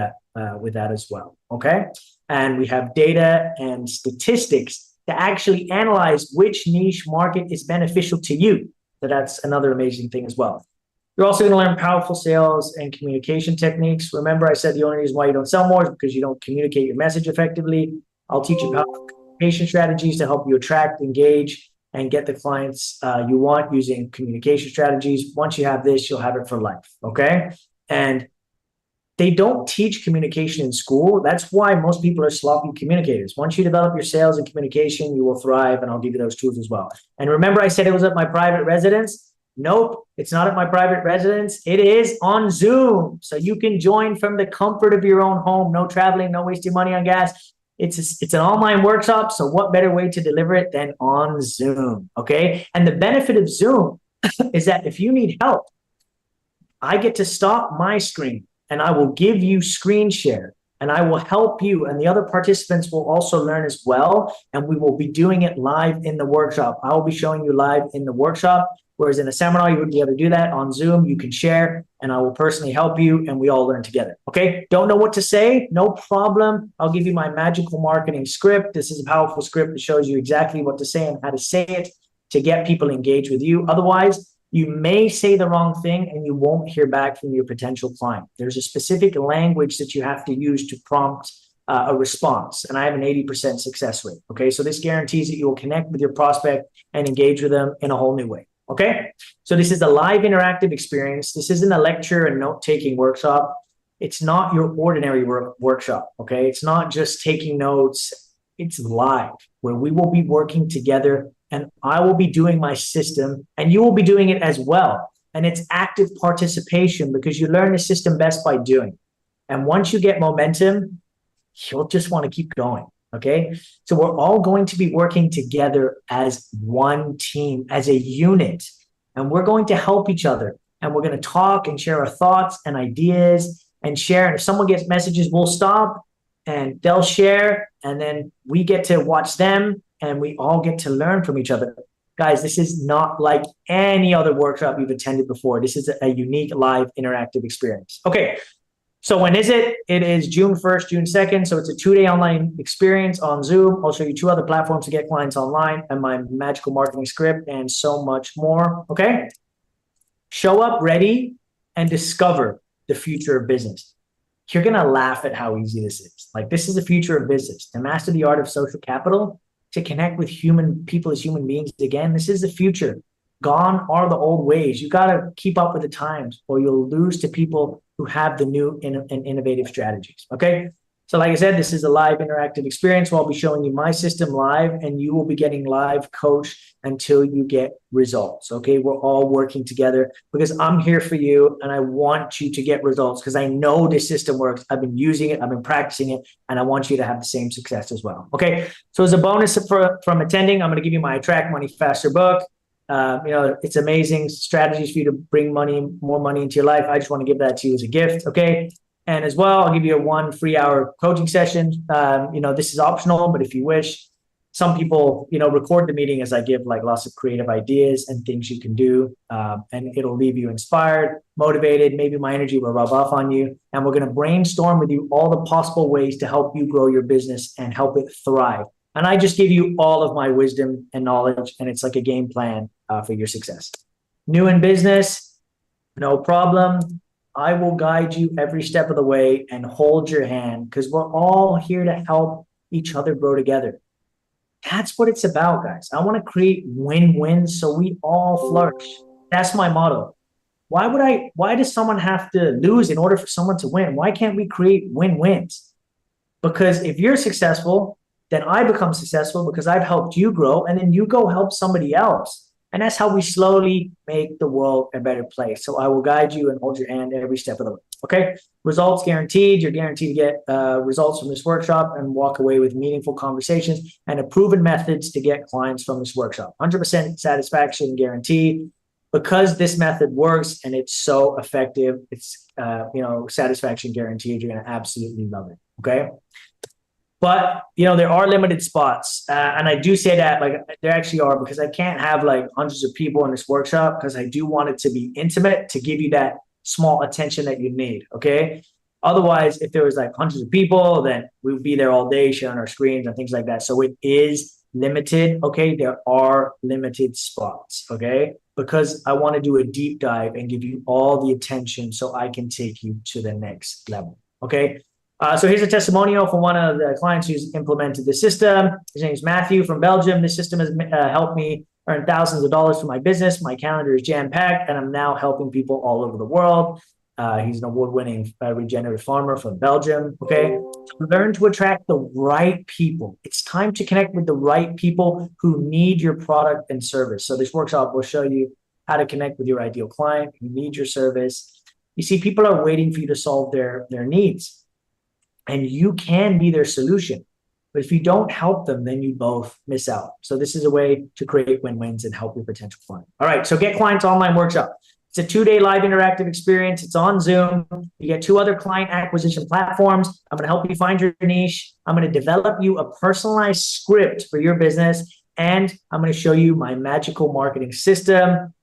with that as well. Okay, and we have data and statistics to actually analyze which niche market is beneficial to you. So that's another amazing thing as well. You're also going to learn powerful sales and communication techniques. Remember, I said the only reason why you don't sell more is because you don't communicate your message effectively. I'll teach you powerful communication strategies to help you attract, engage, and get the clients you want using communication strategies. Once you have this, you'll have it for life, okay? And they don't teach communication in school. That's why most people are sloppy communicators. Once you develop your sales and communication, you will thrive, and I'll give you those tools as well. And remember, I said it was at my private residence? Nope, it's not at my private residence. It is on Zoom. So you can join from the comfort of your own home. No traveling, no wasting money on gas. It's an online workshop, so what better way to deliver it than on Zoom, okay? And the benefit of Zoom is that if you need help, I get to stop my screen and I will give you screen share and I will help you, and the other participants will also learn as well, and we will be doing it live in the workshop. I will be showing you live in the workshop, whereas in a seminar, you wouldn't be able to do that. On Zoom, you can share, and I will personally help you, and we all learn together, okay? Don't know what to say? No problem. I'll give you my magical marketing script. This is a powerful script that shows you exactly what to say and how to say it to get people engaged with you. Otherwise, you may say the wrong thing and you won't hear back from your potential client. There's a specific language that you have to use to prompt a response, and I have an 80% success rate, okay? So this guarantees that you will connect with your prospect and engage with them in a whole new way. Okay, so this is a live interactive experience. This isn't a lecture and note-taking workshop. It's not your ordinary workshop, okay? It's not just taking notes. It's live, where we will be working together, and I will be doing my system, and you will be doing it as well. And it's active participation, because you learn the system best by doing. And once you get momentum, you'll just want to keep going. Okay, so we're all going to be working together as one team, as a unit, and we're going to help each other, and we're going to talk and share our thoughts and ideas and share. And if someone gets messages, we'll stop and they'll share, and then we get to watch them, and we all get to learn from each other. Guys, this is not like any other workshop you've attended before. This is a unique live interactive experience. Okay. So when is it? It is June 1st, June 2nd. So it's a 2-day online experience on Zoom. I'll show you 2 other platforms to get clients online, and my magical marketing script, and so much more. Okay. Show up ready and discover the future of business. You're going to laugh at how easy this is. Like, this is the future of business. To master the art of social capital, to connect with human people as human beings again, this is the future. Gone are the old ways. You got to keep up with the times or you'll lose to people who have the new and innovative strategies. Okay. So like I said, this is a live interactive experience where I'll be showing you my system live and you will be getting live coach until you get results. Okay. We're all working together because I'm here for you and I want you to get results because I know this system works. I've been using it. I've been practicing it and I want you to have the same success as well. Okay. So as a bonus from attending, I'm going to give you my Attract Money Faster book. It's amazing strategies for you to bring more money into your life. I just want to give that to you as a gift. Okay. And as well, I'll give you a 1 free hour coaching session. This is optional, but if you wish, some people, record the meeting as I give like lots of creative ideas and things you can do. And it'll leave you inspired, motivated. Maybe my energy will rub off on you. And we're going to brainstorm with you all the possible ways to help you grow your business and help it thrive. And I just give you all of my wisdom and knowledge, and it's like a game plan for your success. New in business, no problem. I will guide you every step of the way and hold your hand because we're all here to help each other grow together. That's what it's about, guys. I want to create win-wins so we all flourish. That's my motto. Why does someone have to lose in order for someone to win? Why can't we create win-wins? Because if you're successful, then I become successful because I've helped you grow and then you go help somebody else. And that's how we slowly make the world a better place. So I will guide you and hold your hand every step of the way. Okay. Results guaranteed. You're guaranteed to get results from this workshop and walk away with meaningful conversations and a proven methods to get clients from this workshop. 100% satisfaction guaranteed because this method works and it's so effective. It's, satisfaction guaranteed. You're going to absolutely love it. Okay. But, there are limited spots. And I do say that like there actually are because I can't have like hundreds of people in this workshop because I do want it to be intimate to give you that small attention that you need. Okay. Otherwise, if there was like hundreds of people, then we would be there all day sharing our screens and things like that. So it is limited. Okay. There are limited spots. Okay. Because I want to do a deep dive and give you all the attention so I can take you to the next level. Okay. So here's a testimonial from one of the clients who's implemented the system. His name is Matthew from Belgium. This system has helped me earn thousands of dollars for my business. My calendar is jam-packed, and I'm now helping people all over the world. He's an award-winning regenerative farmer from Belgium. Okay, so learn to attract the right people. It's time to connect with the right people who need your product and service. So this workshop will show you how to connect with your ideal client who needs your service. You see, people are waiting for you to solve their needs. And you can be their solution. But if you don't help them, then you both miss out. So this is a way to create win-wins and help your potential client. All right, so Get Clients Online Workshop. It's a 2-day live interactive experience. It's on Zoom. You get 2 other client acquisition platforms. I'm going to help you find your niche. I'm going to develop you a personalized script for your business. And I'm going to show you my magical marketing system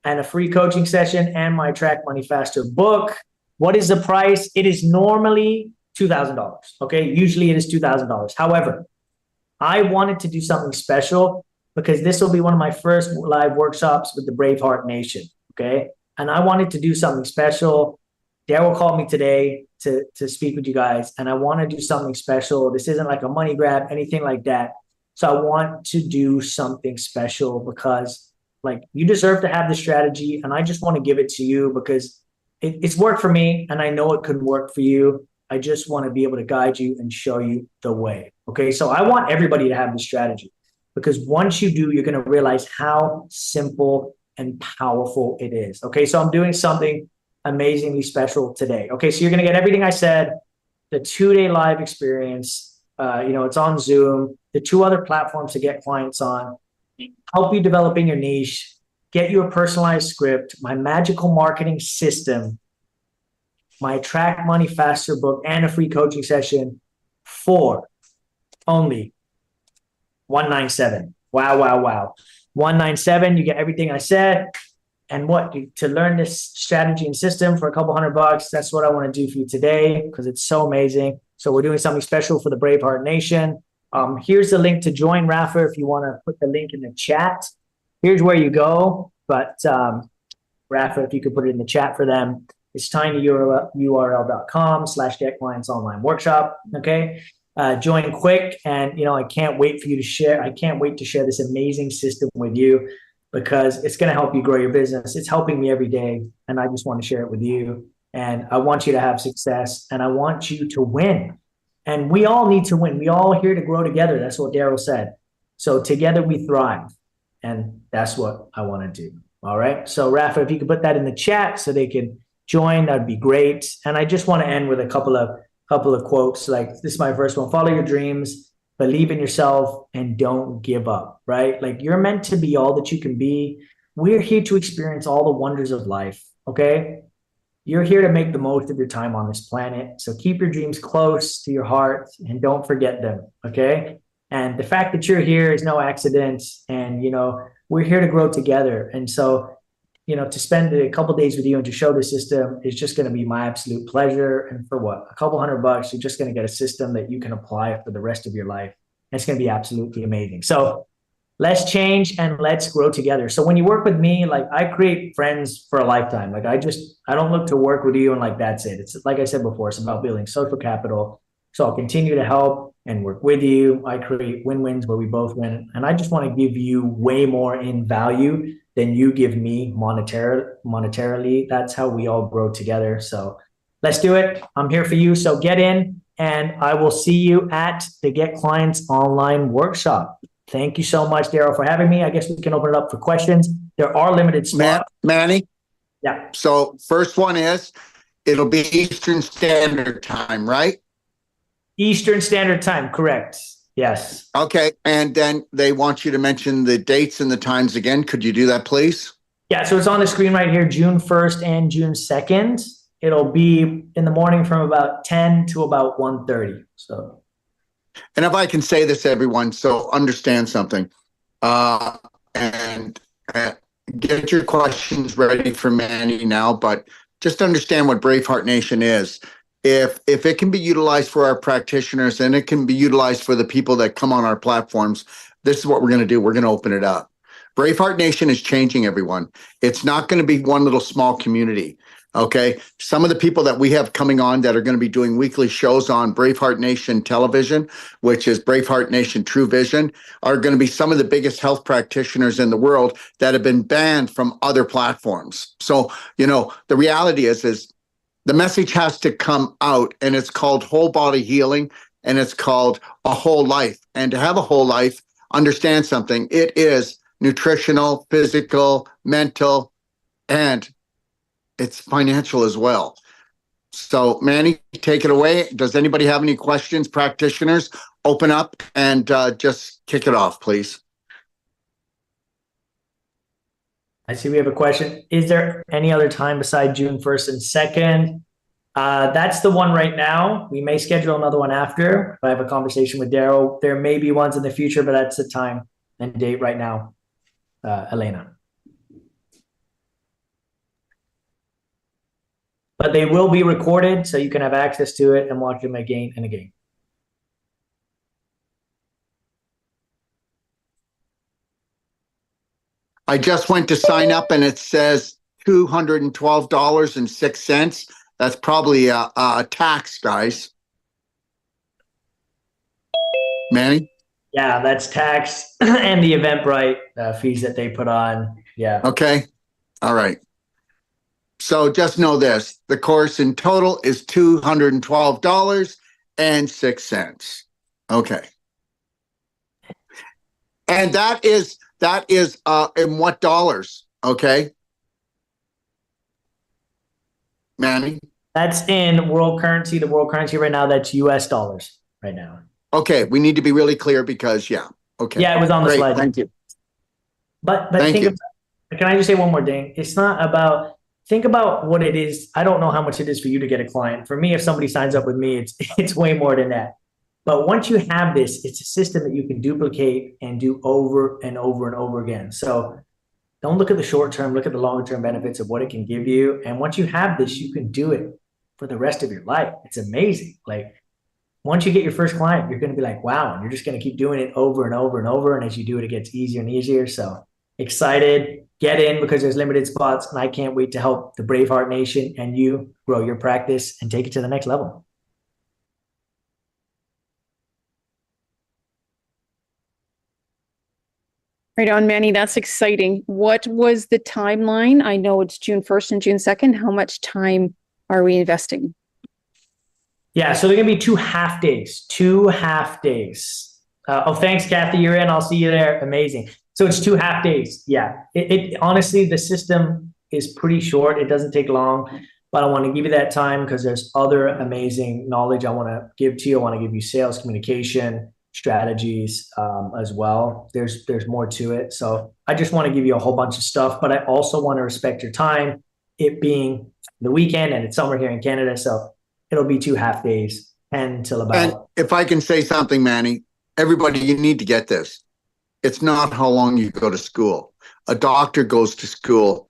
and a free coaching session and my Attract Money Faster book. What is the price? It is normally $2,000. Okay. Usually it is $2,000. However, I wanted to do something special because this will be one of my first live workshops with the Braveheart Nation. Okay. And I wanted to do something special. Daryl called me today to speak with you guys. And I want to do something special. This isn't like a money grab, anything like that. So I want to do something special because like you deserve to have the strategy. And I just want to give it to you because it's worked for me. And I know it could work for you. I just want to be able to guide you and show you the way. Okay. So I want everybody to have this strategy because once you do, you're going to realize how simple and powerful it is. Okay. So I'm doing something amazingly special today. Okay. So you're going to get everything I said, the 2-day live experience. It's on Zoom, the 2 other platforms to get clients on, help you developing your niche, get you a personalized script, my magical marketing system, my Attract Money Faster book, and a free coaching session for only $197. Wow. $197. You get everything I said. And to learn this strategy and system for a couple $100, that's what I want to do for you today because it's so amazing. So we're doing something special for the Braveheart Nation. Here's the link to join Rafa if you want to put the link in the chat. Here's where you go. But Rafa, if you could put it in the chat for them. It's tinyurl.com/getclientsonlineworkshop. Okay. Join quick. And, I can't wait for you to share. I can't wait to share this amazing system with you. because it's going to help you grow your business. It's helping me every day, and I just want to share it with you. And I want you to have success, and I want you to win. And we all need to win. We all here to grow together. That's what Daryl said. So together we thrive. And that's what I want to do. All right. So Rafa, if you could put that in the chat so they can join, that'd be great. And I just want to end with a couple of quotes. Like, this is my first one: follow your dreams, believe in yourself, and don't give up. Right? Like, you're meant to be all that you can be. We're here to experience all the wonders of life. Okay. You're here to make the most of your time on this planet. So keep your dreams close to your heart and don't forget them. Okay. And the fact that you're here is no accident. And, we're here to grow together. And so, to spend a couple days with you and to show the system is just going to be my absolute pleasure. And for what? A couple $100, you're just going to get a system that you can apply for the rest of your life. And it's going to be absolutely amazing. So let's change and let's grow together. So when you work with me, like, I create friends for a lifetime. Like, I don't look to work with you and like, that's it. It's like I said before, it's about building social capital. So I'll continue to help and work with you. I create win-wins where we both win. And I just want to give you way more in value than you give me monetarily. That's how we all grow together. So let's do it. I'm here for you. So get in, and I will see you at the Get Clients Online Workshop. Thank you so much, Daryl, for having me. I guess we can open it up for questions. There are limited spots. Manny? Yeah. So first one is, it'll be Eastern Standard Time, right? Eastern Standard Time, correct. Yes. Okay. And then they want you to mention the dates and the times again. Could you do that, please? Yeah. So it's on the screen right here, June 1st and June 2nd. It'll be in the morning from about 10 to about 1:30. So. And if I can say this, everyone, so understand something, and get your questions ready for Manny now, but just understand what Braveheart Nation is. If it can be utilized for our practitioners and it can be utilized for the people that come on our platforms, this is what we're going to do. We're going to open it up. Braveheart Nation is changing, everyone. It's not going to be one little small community. Okay. Some of the people that we have coming on that are going to be doing weekly shows on Braveheart Nation Television, which is Braveheart Nation True Vision, are going to be some of the biggest health practitioners in the world that have been banned from other platforms. So, the reality is the message has to come out, and it's called whole body healing, and it's called a whole life. And to have a whole life, understand something. It is nutritional, physical, mental, and it's financial as well. So, Manny, take it away. Does anybody have any questions? Practitioners, open up and just kick it off, please. I see we have a question. Is there any other time beside June 1st and 2nd? That's the one right now. We may schedule another one after. I have a conversation with Daryl. There may be ones in the future, but that's the time and date right now, Elena. But they will be recorded, so you can have access to it and watch them again and again. I just went to sign up and it says $212.06. That's probably a tax, guys. Manny? Yeah, that's tax and the Eventbrite fees that they put on. Yeah. Okay. All right. So just know this. The course in total is $212.06. Okay. And that is in what dollars? Okay. Manny? That's in world currency. The world currency right now, that's US dollars right now. Okay. We need to be really clear because, yeah. Okay. Yeah, it was on the Great. slide. Thank you. But Thank you. Can I just say one more thing? It's not about, think about what it is. I don't know how much it is for you to get a client. For me, if somebody signs up with me, it's way more than that. But once you have this, it's a system that you can duplicate and do over and over and over again. So don't look at the short term, look at the long term benefits of what it can give you. And once you have this, you can do it for the rest of your life. It's amazing. Like, once you get your first client, you're going to be like, wow, and you're just going to keep doing it over and over and over. And as you do it, it gets easier and easier. So excited, get in because there's limited spots. And I can't wait to help the Braveheart Nation and you grow your practice and take it to the next level. Right on, Manny. That's exciting. What was the timeline? I know it's June 1st and June 2nd. How much time are we investing? Yeah, so they're going to be 2 half days. 2 half days. Oh, thanks, Kathy. You're in. I'll see you there. Amazing. So it's 2 half days. Yeah. It honestly, the system is pretty short. It doesn't take long, but I want to give you that time because there's other amazing knowledge I want to give to you. I want to give you sales communication strategies as well. There's more to it. So I just want to give you a whole bunch of stuff, but I also want to respect your time, it being the weekend and it's summer here in Canada. So it'll be 2 half days until about. And if I can say something, Manny, everybody, you need to get this. It's not how long you go to school. A doctor goes to school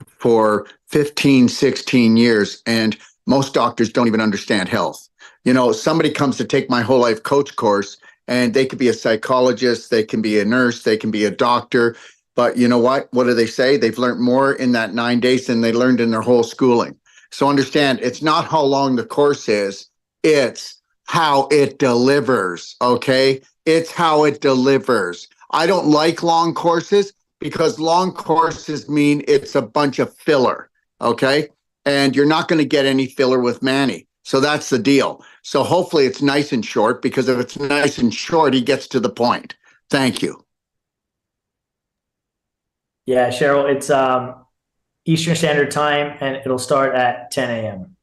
for 15, 16 years, and most doctors don't even understand health. You know, somebody comes to take my whole life coach course, and they could be a psychologist, they can be a nurse, they can be a doctor. But you know what? What do they say? They've learned more in that 9 days than they learned in their whole schooling. So understand, it's not how long the course is, it's how it delivers, okay? It's how it delivers. I don't like long courses because long courses mean it's a bunch of filler, okay? And you're not going to get any filler with Manny. So that's the deal. So hopefully it's nice and short, because if it's nice and short, he gets to the point. Thank you. Yeah, Cheryl, it's Eastern Standard Time, and it'll start at 10 a.m.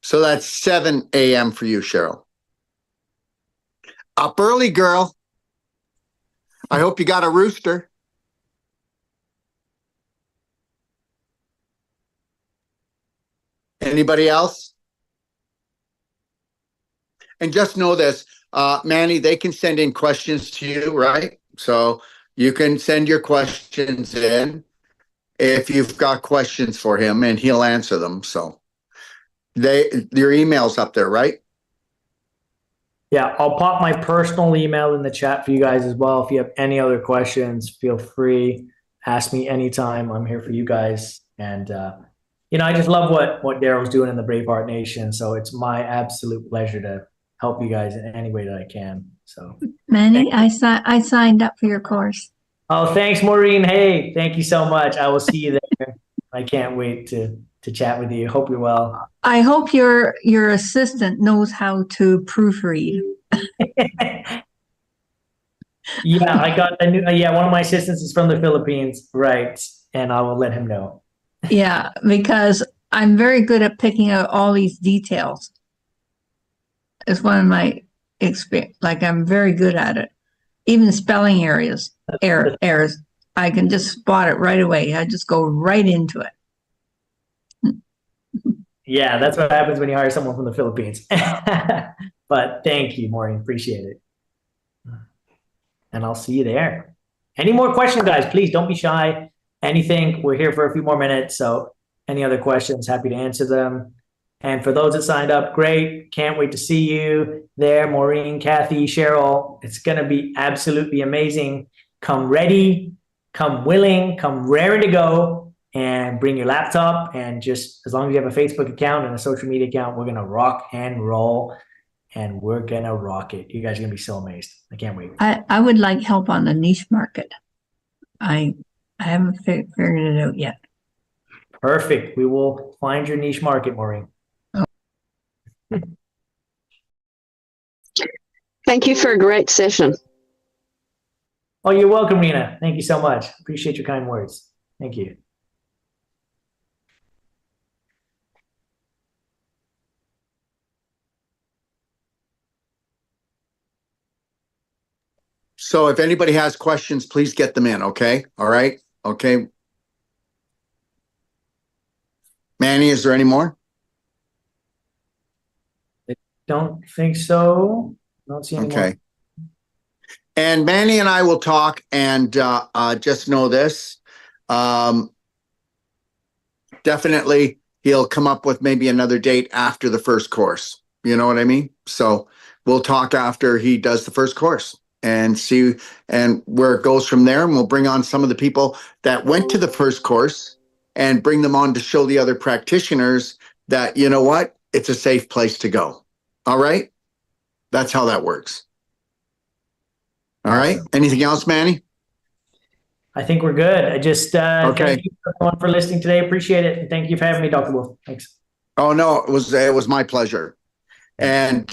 So that's 7 a.m. for you, Cheryl. Up early, girl. I hope you got a rooster. Anybody else? And just know this, Manny, they can send in questions to you, right? So you can send your questions in if you've got questions for him, and he'll answer them. So your email's up there, right? Yeah, I'll pop my personal email in the chat for you guys as well. If you have any other questions, feel free. Ask me anytime. I'm here for you guys. And, I just love what Daryl's doing in the Braveheart Nation. So it's my absolute pleasure to help you guys in any way that I can. So, Manny, I signed up for your course. Oh, thanks, Maureen. Hey, thank you so much. I will see you there. I can't wait to chat with you. Hope you're well. I hope your assistant knows how to proofread. Yeah, I got a new. One of my assistants is from the Philippines, right? And I will let him know. Yeah, because I'm very good at picking out all these details. It's one of my experience. Like, I'm very good at it. Even spelling errors. I can just spot it right away. I just go right into it. Yeah, that's what happens when you hire someone from the Philippines. But thank you, Maureen. Appreciate it. And I'll see you there. Any more questions, guys? Please don't be shy. Anything. We're here for a few more minutes. So any other questions, happy to answer them. And for those that signed up, great. Can't wait to see you there. Maureen, Kathy, Cheryl. It's going to be absolutely amazing. Come ready, come willing, come raring to go, and bring your laptop. And just as long as you have a Facebook account and a social media account, we're going to rock and roll, and we're going to rock it. You guys are going to be so amazed. I can't wait. I would like help on the niche market. I haven't figured it out yet. Perfect. We will find your niche market, Maureen. Thank you for a great session. Oh, you're welcome, Rena. Thank you so much. Appreciate your kind words. Thank you. So if anybody has questions, please get them in, okay? All right? Okay. Manny, is there any more? I don't think so. Don't see any more. Okay. And Manny and I will talk, and just know this. Definitely he'll come up with maybe another date after the first course. You know what I mean? So we'll talk after he does the first course and see and where it goes from there. And we'll bring on some of the people that went to the first course and bring them on to show the other practitioners that, you know what, it's a safe place to go. All right? That's how that works. All right. Anything else, Manny? I think we're good. I just Okay. thank you everyone for listening today. Appreciate it. And thank you for having me, Dr. Wolf. Thanks. Oh, no, it was my pleasure. And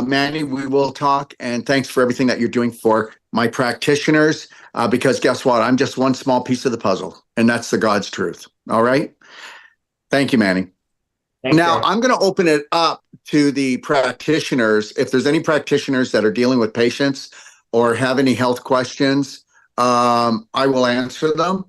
Manny, we will talk. And thanks for everything that you're doing for my practitioners. Because guess what? I'm just one small piece of the puzzle, and that's the God's truth. All right. Thank you, Manny. Thanks, Now, Dave. I'm going to open it up to the practitioners. If there's any practitioners that are dealing with patients or have any health questions, I will answer them.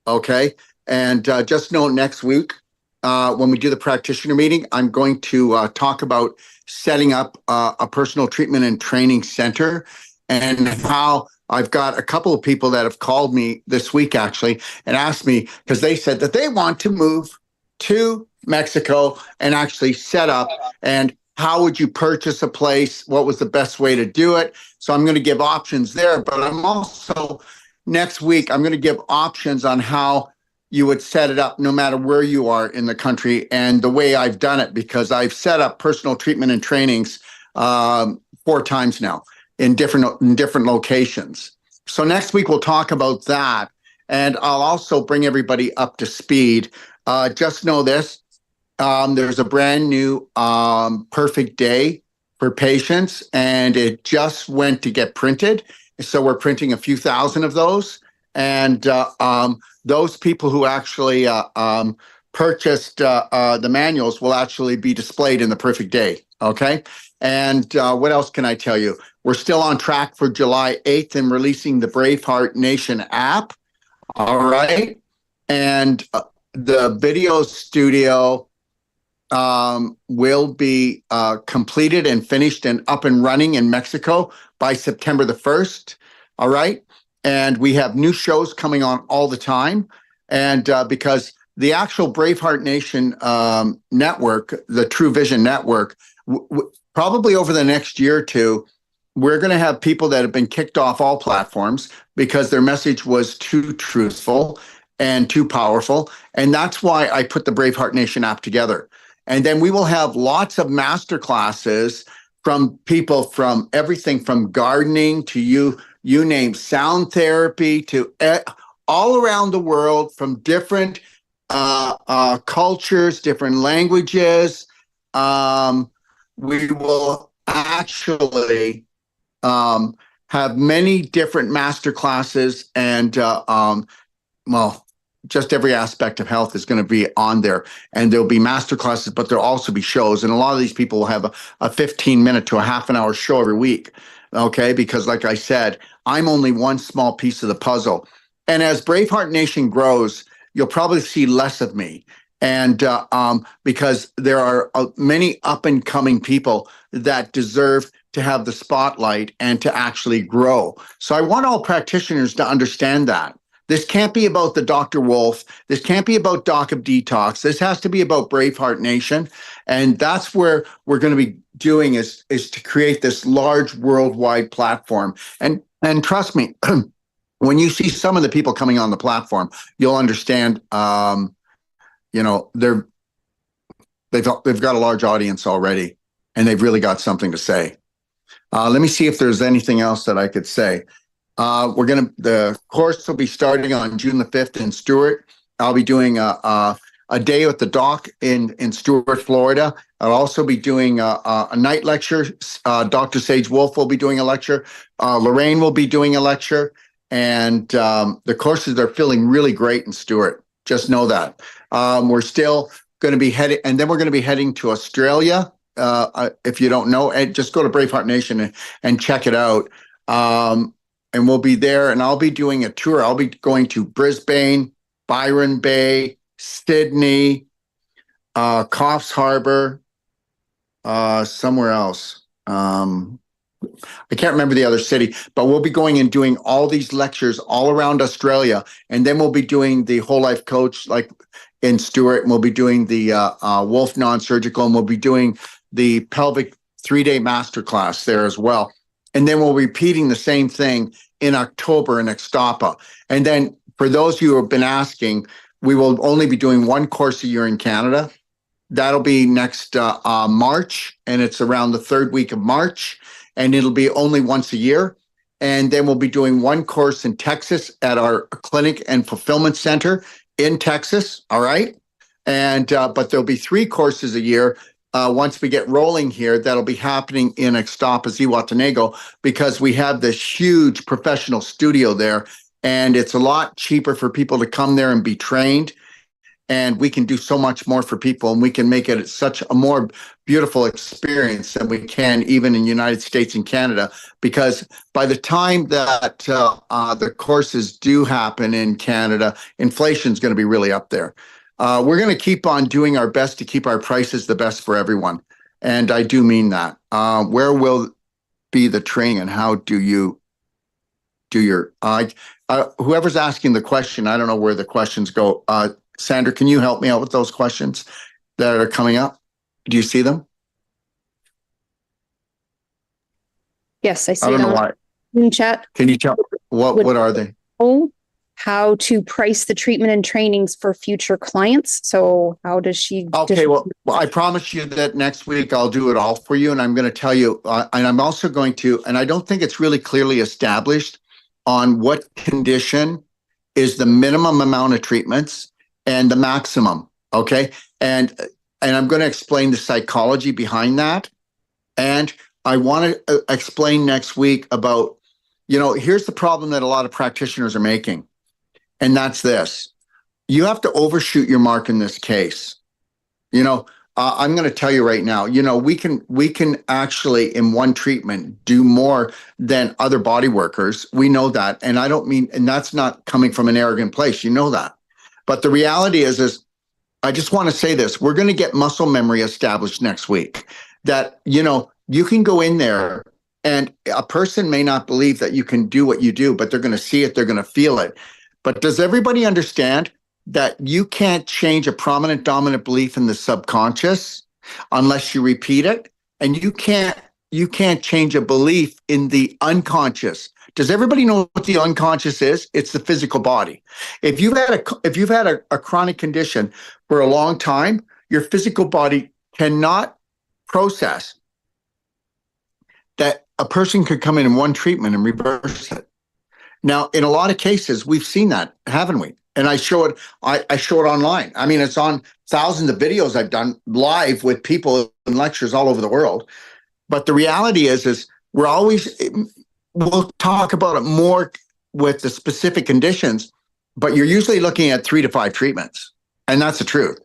Okay. And just know next week, when we do the practitioner meeting, I'm going to talk about setting up a personal treatment and training center, and how I've got a couple of people that have called me this week actually and asked me, because they said that they want to move to Mexico and actually set up, and how would you purchase a place? What was the best way to do it? So I'm going to give options there, but I'm also next week, I'm going to give options on how you would set it up no matter where you are in the country, and the way I've done it, because I've set up personal treatment and trainings 4 times now in different locations. So next week we'll talk about that, and I'll also bring everybody up to speed. Just know this, there's a brand new perfect day for patients, and it just went to get printed. So we're printing a few thousand of those, and those people who actually purchased the manuals will actually be displayed in the perfect day. Okay. And what else can I tell you? We're still on track for July 8th and releasing the Braveheart Nation app. All right. And the video studio will be completed and finished and up and running in Mexico by September the 1st. All right. And we have new shows coming on all the time. And because the actual Braveheart Nation network, the True Vision network, probably over the next year or two, we're going to have people that have been kicked off all platforms because their message was too truthful and too powerful. And that's why I put the Braveheart Nation app together. And then we will have lots of master classes from people from everything from gardening to you name sound therapy to all around the world, from different cultures, different languages. We will actually have many different master classes, and well, just every aspect of health is going to be on there, and there'll be master classes, but there'll also be shows. And a lot of these people will have a 15-minute to a half an hour show every week. Okay. Because like I said, I'm only one small piece of the puzzle. And as Braveheart Nation grows, you'll probably see less of me. And because there are many up and coming people that deserve to have the spotlight and to actually grow. So I want all practitioners to understand that. This can't be about the Dr. Wolf. This can't be about Doc of Detox. This has to be about Braveheart Nation. And that's where we're going to be doing is to create this large worldwide platform. And trust me, when you see some of the people coming on the platform, you'll understand, you know, they've got a large audience already, and they've really got something to say. Let me see if there's anything else that I could say. The course will be starting on June the 5th in Stewart. I'll be doing a day with the doc in Stewart, Florida. I'll also be doing a night lecture. Dr. Sage Wolf will be doing a lecture. Lorraine will be doing a lecture. And the courses are feeling really great in Stewart. Just know that. We're still going to be heading, and then we're going to be heading to Australia. If you don't know, just go to Braveheart Nation and check it out. And we'll be there, and I'll be doing a tour. I'll be going to Brisbane, Byron Bay, Sydney, Coffs Harbour, somewhere else. I can't remember the other city, but we'll be going and doing all these lectures all around Australia. And then we'll be doing the whole life coach, like in Stewart, and we'll be doing the Wolf non-surgical, and we'll be doing the pelvic 3-day masterclass there as well. And then we'll be repeating the same thing in October in Ixtapa. And then for those of you who have been asking, we will only be doing one course a year in Canada, that'll be next March, and it's around the third week of March, and it'll be only once a year. And then we'll be doing one course in Texas at our clinic and fulfillment center in Texas. All right. And but there'll be 3 courses a year once we get rolling here. That'll be happening in Ixtapa, Zihuatanejo, because we have this huge professional studio there, and it's a lot cheaper for people to come there and be trained. And we can do so much more for people, and we can make it such a more beautiful experience than we can even in the United States and Canada. Because by the time that the courses do happen in Canada, inflation is going to be really up there. We're going to keep on doing our best to keep our prices the best for everyone. And I do mean that. Where will be the training, and how do you do your, whoever's asking the question, I don't know where the questions go. Sandra, can you help me out with those questions that are coming up? Do you see them? Yes, I see I don't know them why. in chat. Can you tell what are they? How to price the treatment and trainings for future clients. So how does she? Okay, well, I promise you that next week I'll do it all for you, and I'm going to tell you, and I'm also going to, and I don't think it's really clearly established on what condition is the minimum amount of treatments and the maximum. Okay, and I'm going to explain the psychology behind that, and I want to explain next week about, here's the problem that a lot of practitioners are making, and that's this: you have to overshoot your mark in this case. I'm going to tell you right now, we can actually in one treatment do more than other body workers. We know that. And I don't mean, and that's not coming from an arrogant place. That. But the reality is I just want to say this: we're going to get muscle memory established next week, that, you can go in there and a person may not believe that you can do what you do, but they're going to see it. They're going to feel it. But does everybody understand that you can't change a prominent dominant belief in the subconscious unless you repeat it? And you can't change a belief in the unconscious. Does everybody know what the unconscious is? It's the physical body. If you've had a chronic condition for a long time, your physical body cannot process that a person could come in one treatment and reverse it. Now, in a lot of cases, we've seen that, haven't we? And I show it online. I mean, it's on thousands of videos I've done live with people in lectures all over the world. But the reality is we'll talk about it more with the specific conditions, but you're usually looking at 3 to 5 treatments. And that's the truth,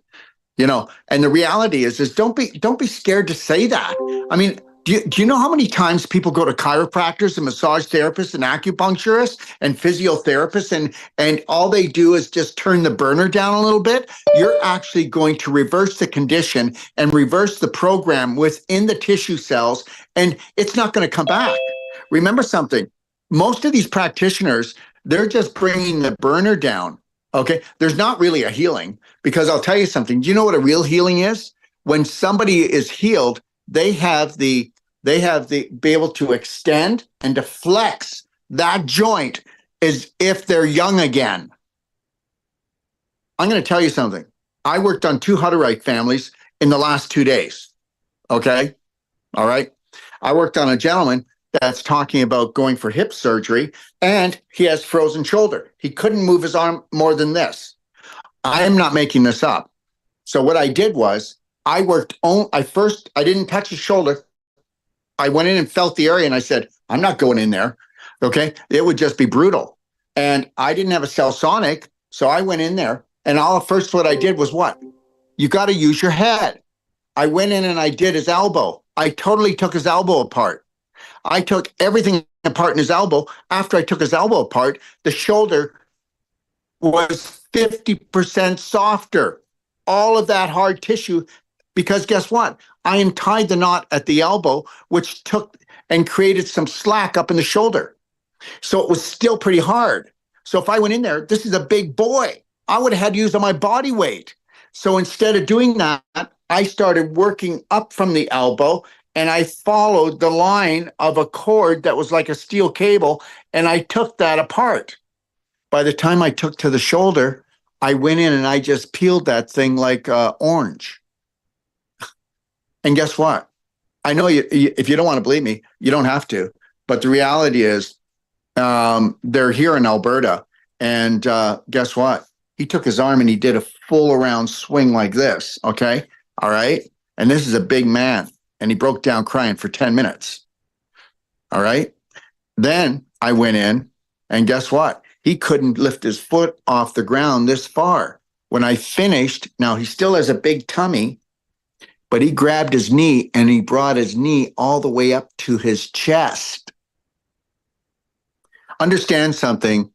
and the reality is don't be scared to say that. I mean, do you know how many times people go to chiropractors and massage therapists and acupuncturists and physiotherapists and all they do is just turn the burner down a little bit? You're actually going to reverse the condition and reverse the program within the tissue cells, and it's not going to come back. Remember something, most of these practitioners, they're just bringing the burner down. Okay, there's not really a healing, because I'll tell you something. Do you know what a real healing is? When somebody is healed, they have the be able to extend and to flex that joint as if they're young again. I'm going to tell you something. I worked on 2 Hutterite families in the last 2 days. Okay. All right. I worked on a gentleman that's talking about going for hip surgery, and he has frozen shoulder. He couldn't move his arm more than this. I am not making this up. So what I did was I didn't touch his shoulder. I went in and felt the area, and I said, I'm not going in there. Okay. It would just be brutal. And I didn't have a Cellsonic. So I went in there, and what I did was what? You got to use your head. I went in and I did his elbow. I totally took his elbow apart. I took everything apart in his elbow. After I took his elbow apart, the shoulder was 50% softer. All of that hard tissue, because guess what? I untied the knot at the elbow, which took and created some slack up in the shoulder. So it was still pretty hard. So if I went in there, this is a big boy. I would have had to use all my body weight. So instead of doing that, I started working up from the elbow, and I followed the line of a cord that was like a steel cable, and I took that apart. By the time I took to the shoulder, I went in and I just peeled that thing like orange. And guess what? I know if you don't want to believe me, you don't have to. But the reality is, they're here in Alberta. And guess what? He took his arm and he did a full around swing like this. Okay. All right. And this is a big man. And he broke down crying for 10 minutes. All right. Then I went in and guess what? He couldn't lift his foot off the ground this far. When I finished, now he still has a big tummy, but he grabbed his knee and he brought his knee all the way up to his chest. Understand something.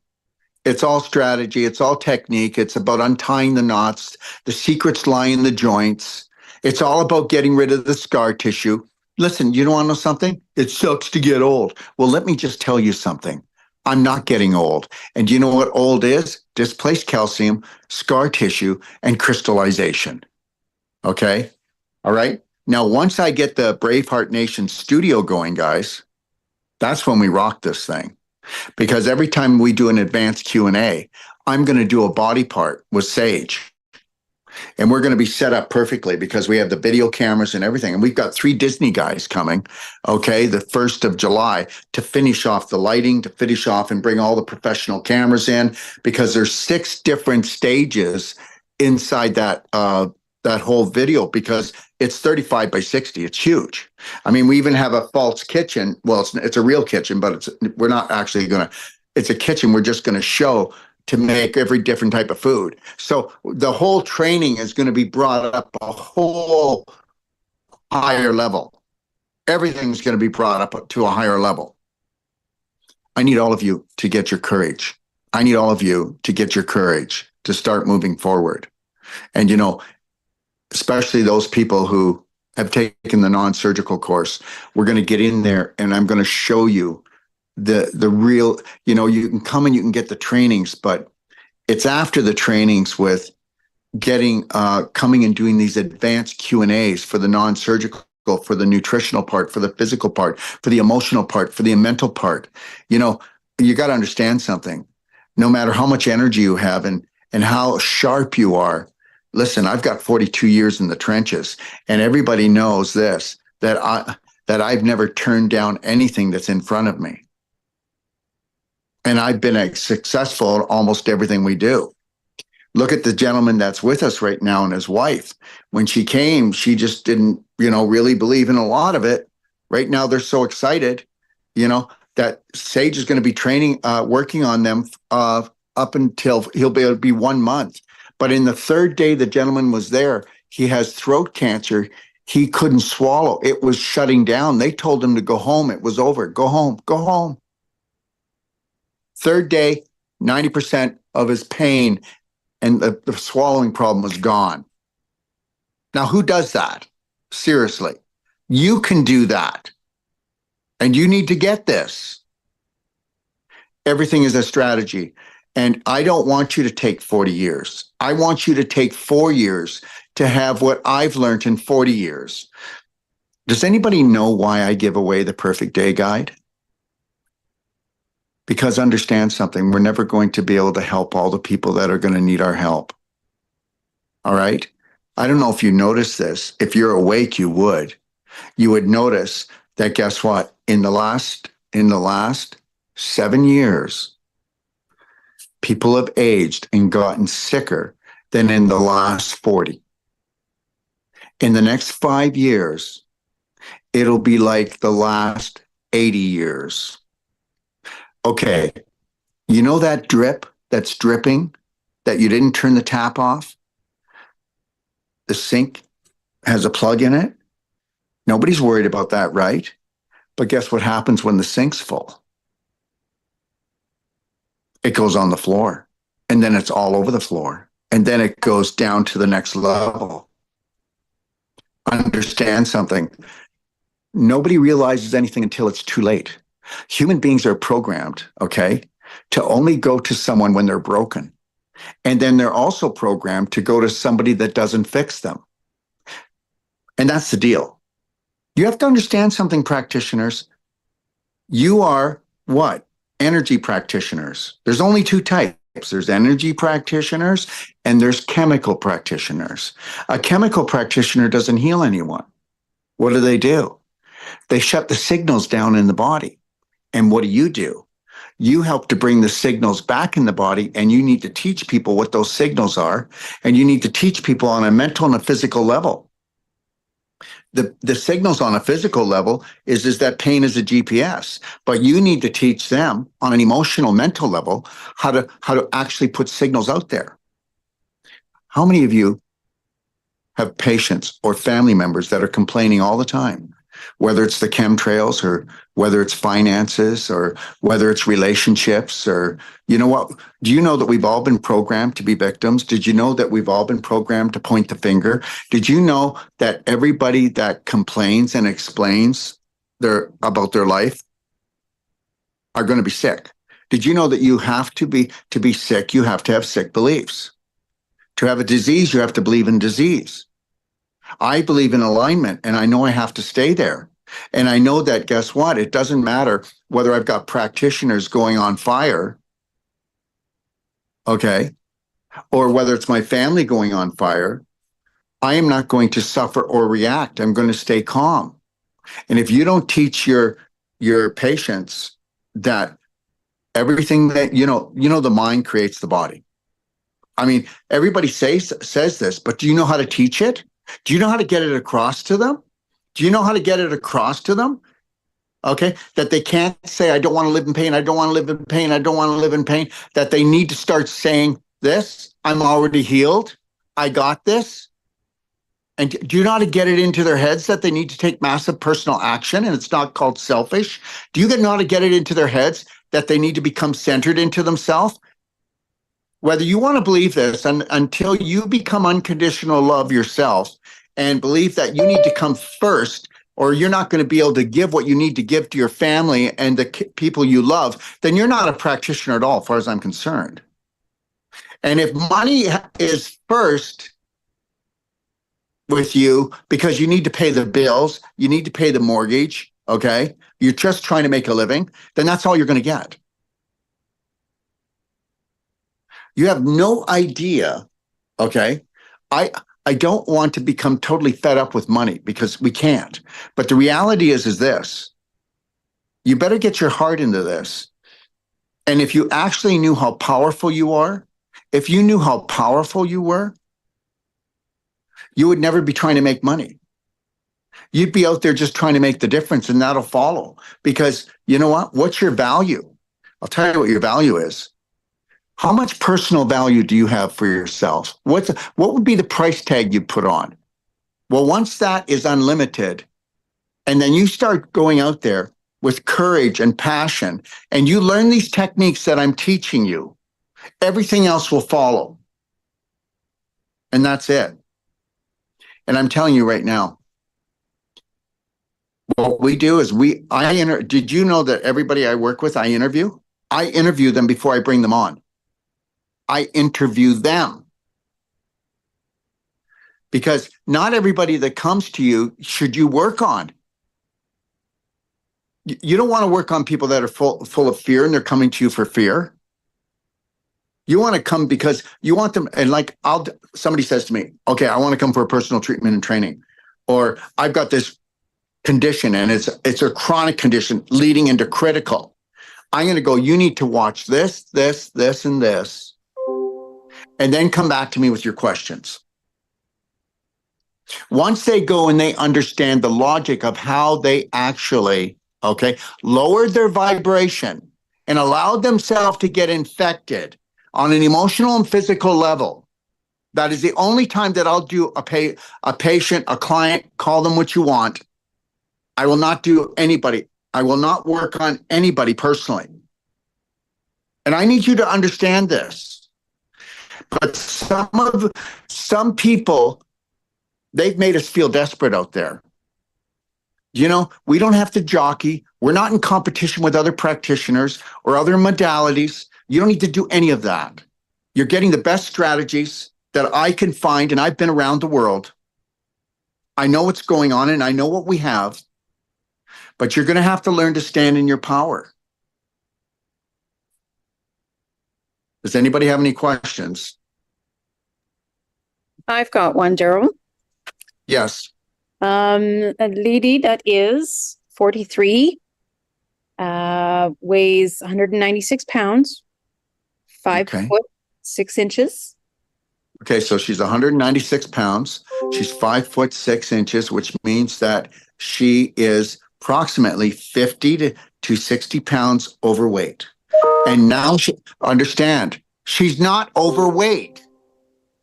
It's all strategy. It's all technique. It's about untying the knots. The secrets lie in the joints. It's all about getting rid of the scar tissue. Listen, you don't want to know something? It sucks to get old. Well, let me just tell you something. I'm not getting old. And you know what old is? Displaced calcium, scar tissue, and crystallization. Okay? All right? Now, once I get the Braveheart Nation studio going, guys, that's when we rock this thing. Because every time we do an advanced Q&A, I'm going to do a body part with Sage. And we're going to be set up perfectly because we have the video cameras and everything. And we've got 3 Disney guys coming, okay, the 1st of July to finish off the lighting, to finish off and bring all the professional cameras in, because there's 6 different stages inside that whole video, because it's 35 by 60. It's huge. I mean, we even have a false kitchen. Well, it's a real kitchen, but we're not actually going to, it's a kitchen we're just going to show to make every different type of food. So the whole training is going to be brought up a whole higher level. Everything's going to be brought up to a higher level. I need all of you to get your courage. I need all of you to get your courage to start moving forward. And, you know, especially those people who have taken the non-surgical course, we're going to get in there and I'm going to show you the real, you know, you can come and you can get the trainings, but it's after the trainings with getting, coming and doing these advanced Q&As for the non-surgical, for the nutritional part, for the physical part, for the emotional part, for the mental part. You know, you got to understand something. No matter how much energy you have and how sharp you are, listen, I've got 42 years in the trenches, and everybody knows this, that I've never turned down anything that's in front of me. And I've been successful at almost everything we do. Look at the gentleman that's with us right now and his wife. When she came, she just didn't, you know, really believe in a lot of it. Right now, they're so excited, you know, that Sage is going to be training, working on them up until he'll be able to be 1 month. But in the 3rd day the gentleman was there, he has throat cancer. He couldn't swallow. It was shutting down. They told him to go home. It was over. Go home. Go home. 3rd day, 90% of his pain and the swallowing problem was gone. Now, who does that? Seriously. You can do that. And you need to get this. Everything is a strategy. And I don't want you to take 40 years. I want you to take 4 years to have what I've learned in 40 years. Does anybody know why I give away the perfect day guide? Because understand something, we're never going to be able to help all the people that are going to need our help. All right? I don't know if you notice this. If you're awake, you would. You would notice that, guess what? In the last 7 years, people have aged and gotten sicker than in the last 40. In the next 5 years, it'll be like the last 80 years. Okay, you know that drip that's dripping, that you didn't turn the tap off? The sink has a plug in it. Nobody's worried about that, right? But guess what happens when the sink's full? It goes on the floor, and then it's all over the floor, and then it goes down to the next level. Understand something. Nobody realizes anything until it's too late. Human beings are programmed, okay, to only go to someone when they're broken. And then they're also programmed to go to somebody that doesn't fix them. And that's the deal. You have to understand something, practitioners. You are what? Energy practitioners. There's only 2 types. There's energy practitioners and there's chemical practitioners. A chemical practitioner doesn't heal anyone. What do? They shut the signals down in the body. And what do? You help to bring the signals back in the body, and you need to teach people what those signals are. And you need to teach people on a mental and a physical level. The signals on a physical level is that pain is a GPS, but you need to teach them on an emotional, mental level how to actually put signals out there. How many of you have patients or family members that are complaining all the time, whether it's the chemtrails or whether it's finances or whether it's relationships or, you know what? Do you know that we've all been programmed to be victims? Did you know that we've all been programmed to point the finger? Did you know that everybody that complains and explains about their life are going to be sick? Did you know that you have to be sick, you have to have sick beliefs? To have a disease, you have to believe in disease. I believe in alignment, and I know I have to stay there. And I know that, guess what? It doesn't matter whether I've got practitioners going on fire, okay, or whether it's my family going on fire. I am not going to suffer or react. I'm going to stay calm. And if you don't teach your patients that everything that, the mind creates the body. I mean, everybody says this, but do you know how to teach it? Do you know how to get it across to them? Do you know how to get it across to them? Okay, that they can't say, I don't want to live in pain. I don't want to live in pain. I don't want to live in pain. That they need to start saying this, I'm already healed. I got this. And do you know how to get it into their heads that they need to take massive personal action and it's not called selfish? Do you know how to get it into their heads that they need to become centered into themselves? Whether you want to believe this, and until you become unconditional love yourself and believe that you need to come first, or you're not going to be able to give what you need to give to your family and the people you love, then you're not a practitioner at all, as far as I'm concerned. And if money is first with you because you need to pay the bills, you need to pay the mortgage, okay? You're just trying to make a living, then that's all you're going to get. You have no idea, okay? I don't want to become totally fed up with money because we can't. But the reality is this. You better get your heart into this. And if you actually knew how powerful you are, if you knew how powerful you were, you would never be trying to make money. You'd be out there just trying to make the difference, and that'll follow. Because you know what? What's your value? I'll tell you what your value is. How much personal value do you have for yourself? What would be the price tag you put on? Well, once that is unlimited, and then you start going out there with courage and passion, and you learn these techniques that I'm teaching you, everything else will follow. And that's it. And I'm telling you right now, what we do is did you know that everybody I work with, I interview? I interview them before I bring them on. I interview them. Because not everybody that comes to you should you work on. You don't want to work on people that are full of fear and they're coming to you for fear. You want to come because you want them, and like somebody says to me, okay, I want to come for a personal treatment and training, or I've got this condition and it's a chronic condition leading into critical. I'm going to go, you need to watch this, this, this, and this. And then come back to me with your questions. Once they go and they understand the logic of how they actually, lowered their vibration and allowed themselves to get infected on an emotional and physical level, that is the only time that I'll do a patient, a client, call them what you want. I will not do anybody. I will not work on anybody personally. And I need you to understand this. But some people, they've made us feel desperate out there. We don't have to jockey. We're not in competition with other practitioners or other modalities. You don't need to do any of that. You're getting the best strategies that I can find, and I've been around the world. I know what's going on, and I know what we have. But you're going to have to learn to stand in your power. Does anybody have any questions? I've got one, Daryl. Yes. A lady that is 43, weighs 196 pounds, 5 Okay. foot 6 inches. Okay, so she's 196 pounds. She's 5 foot 6 inches, which means that she is approximately 50 to 60 pounds overweight. And now understand, she's not overweight.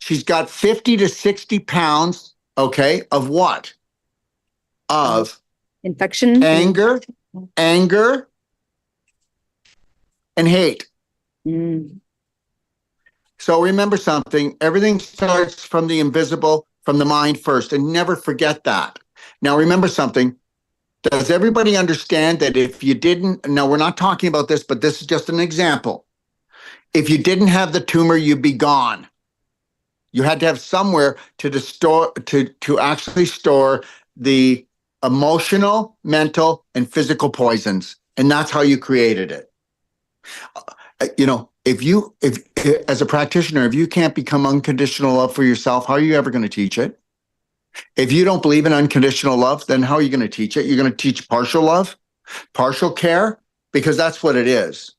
She's got 50 to 60 pounds, okay, of what? Of Infection. anger, and hate. Mm. So remember something, everything starts from the invisible, from the mind first, and never forget that. Now remember something, does everybody understand that if you didn't, now we're not talking about this, but this is just an example. If you didn't have the tumor, you'd be gone. You had to have somewhere to actually store the emotional, mental, and physical poisons. And that's how you created it. You know, if as a practitioner, if you can't become unconditional love for yourself, how are you ever going to teach it? If you don't believe in unconditional love, then how are you going to teach it? You're going to teach partial love, partial care, because that's what it is.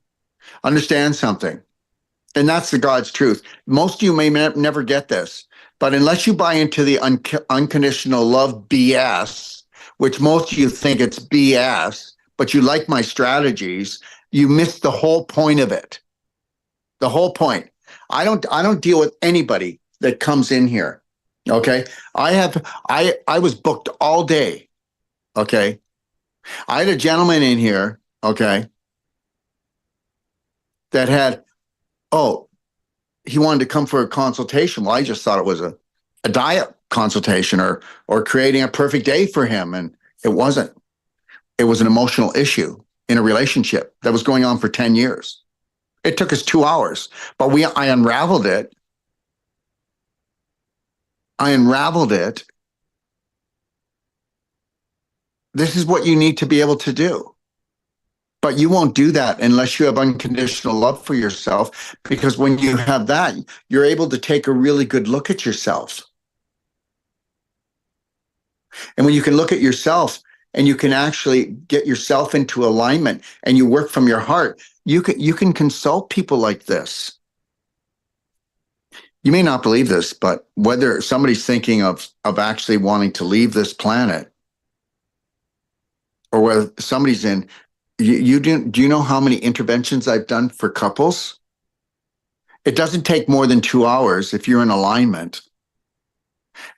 Understand something. And that's the God's truth. Most of you may never get this, but unless you buy into the unconditional love BS, which most of you think it's BS, but you like my strategies, you miss the whole point of it. The whole point. I don't deal with anybody that comes in here. Okay. I was booked all day. Okay. I had a gentleman in here, okay, that had, he wanted to come for a consultation. Well, I just thought it was a diet consultation or creating a perfect day for him. And it wasn't. It was an emotional issue in a relationship that was going on for 10 years. It took us 2 hours, but I unraveled it. This is what you need to be able to do. But you won't do that unless you have unconditional love for yourself, because when you have that, you're able to take a really good look at yourself. And when you can look at yourself and you can actually get yourself into alignment and you work from your heart, you can consult people like this. You may not believe this, but whether somebody's thinking of actually wanting to leave this planet, or whether somebody's in, do you know how many interventions I've done for couples? It doesn't take more than 2 hours if you're in alignment.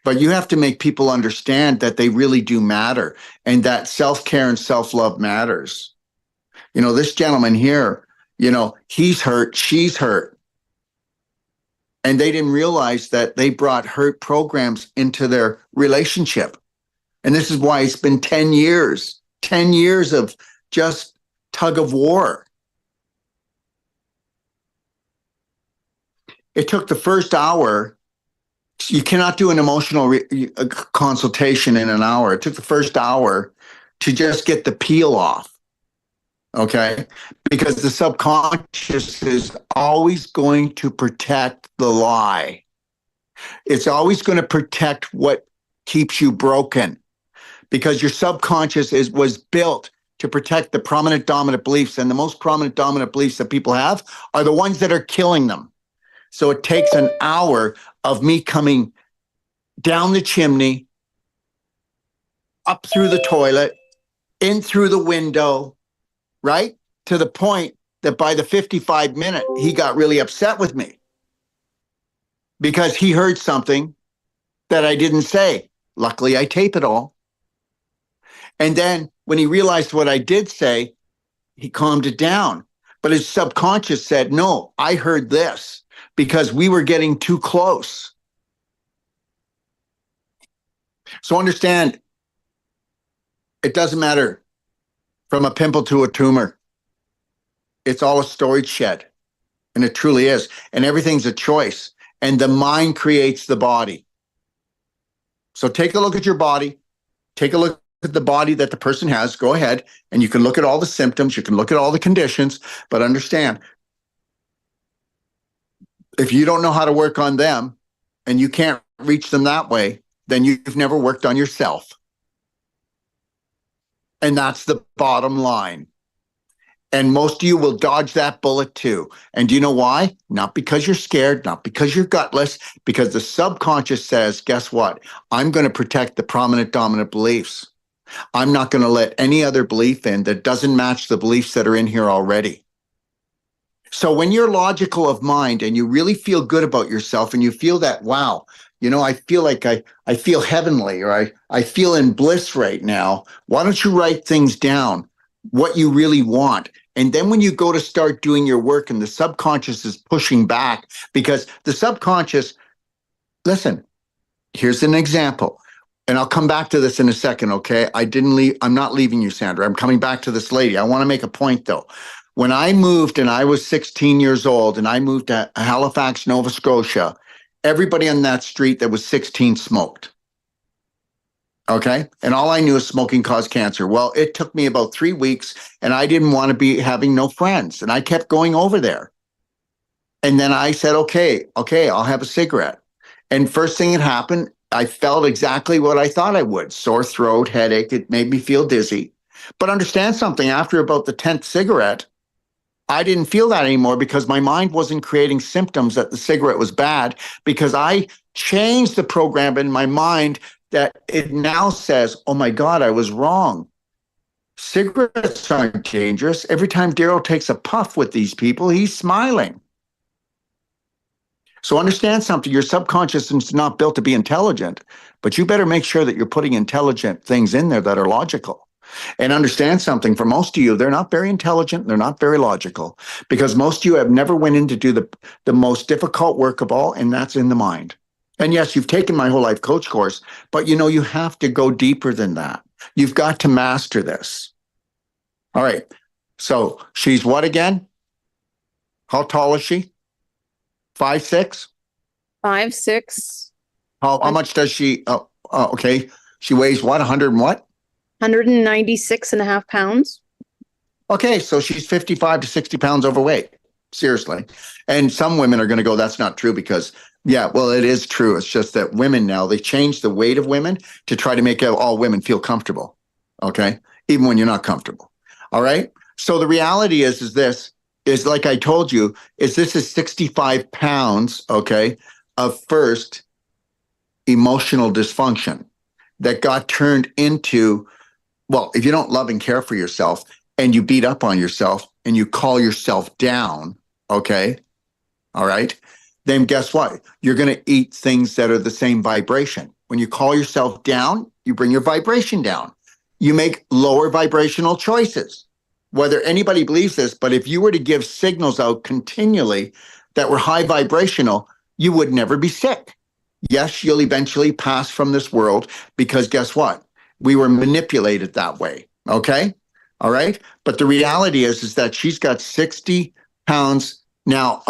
But you have to make people understand that they really do matter and that self-care and self-love matters. You know, this gentleman here, you know, he's hurt, she's hurt. And they didn't realize that they brought hurt programs into their relationship. And this is why it's been 10 years of just tug of war. It took the first hour. You cannot do an emotional consultation in an hour. It took the first hour to just get the peel off. Okay? Because the subconscious is always going to protect the lie. It's always going to protect what keeps you broken, because your subconscious was built to protect the prominent dominant beliefs, and the most prominent dominant beliefs that people have are the ones that are killing them. So it takes an hour of me coming down the chimney, up through the toilet, in through the window, right? To the point that by the 55 minute, he got really upset with me because he heard something that I didn't say. Luckily, I tape it all. And then when he realized what I did say, he calmed it down. But his subconscious said, no, I heard this, because we were getting too close. So understand, it doesn't matter from a pimple to a tumor. It's all a storage shed. And it truly is. And everything's a choice. And the mind creates the body. So take a look at your body. Take a look at the body that the person has. Go ahead. And you can look at all the symptoms. You can look at all the conditions. But understand, if you don't know how to work on them and you can't reach them that way, then you've never worked on yourself. And that's the bottom line. And most of you will dodge that bullet too. And do you know why? Not because you're scared, not because you're gutless, because the subconscious says, guess what? I'm going to protect the prominent dominant beliefs. I'm not going to let any other belief in that doesn't match the beliefs that are in here already. So when you're logical of mind and you really feel good about yourself and you feel that, wow, you know, I feel like I feel heavenly, or I feel in bliss right now. Why don't you write things down, what you really want? And then when you go to start doing your work and the subconscious is pushing back, because the subconscious, listen, here's an example. And I'll come back to this in a second, okay? I'm not leaving you, Sandra. I'm coming back to this lady. I want to make a point though. When I moved and I was 16 years old and I moved to Halifax, Nova Scotia, everybody on that street that was 16 smoked. Okay. And all I knew is smoking caused cancer. Well, it took me about 3 weeks and I didn't want to be having no friends. And I kept going over there. And then I said, okay, I'll have a cigarette. And first thing that happened, I felt exactly what I thought I would. Sore throat, headache. It made me feel dizzy. But understand something, after about the 10th cigarette, I didn't feel that anymore because my mind wasn't creating symptoms that the cigarette was bad, because I changed the program in my mind that it now says, oh my God, I was wrong. Cigarettes aren't dangerous. Every time Daryl takes a puff with these people, he's smiling. So understand something, your subconscious is not built to be intelligent, but you better make sure that you're putting intelligent things in there that are logical. And understand something, for most of you, they're not very intelligent, they're not very logical, because most of you have never went in to do the most difficult work of all, and that's in the mind. And yes, you've taken my whole life coach course, but you know, you have to go deeper than that. You've got to master this. All right. So she's what again? How tall is she? 5'6"? 5'6". How much does she? Okay. She weighs what? 100 and what? 196.5 pounds. Okay. So she's 55 to 60 pounds overweight. Seriously. And some women are going to go, that's not true, because yeah, well, it is true. It's just that women now, they change the weight of women to try to make all women feel comfortable. Okay. Even when you're not comfortable. All right. So the reality is this is, like I told you, this is 65 pounds, okay, of first emotional dysfunction that got turned into, well, if you don't love and care for yourself and you beat up on yourself and you call yourself down, okay, all right, then guess what? You're going to eat things that are the same vibration. When you call yourself down, you bring your vibration down. You make lower vibrational choices. Whether anybody believes this, but if you were to give signals out continually that were high vibrational, you would never be sick. Yes, you'll eventually pass from this world, because guess what? We were manipulated that way. Okay. All right. But the reality is that she's got 60 pounds now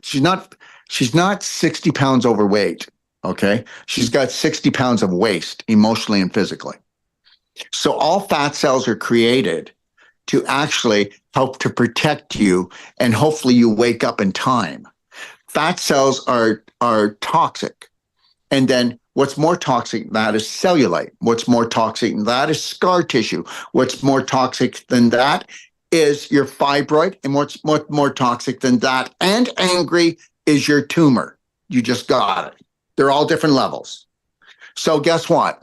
she's not 60 pounds overweight. Okay. She's got 60 pounds of waste, emotionally and physically. So all fat cells are created to actually help to protect you, and hopefully you wake up in time. Fat cells are toxic. And then what's more toxic than that is cellulite. What's more toxic than that is scar tissue. What's more toxic than that is your fibroid. And what's more toxic than that and angry is your tumor. You just got it. They're all different levels. So guess what?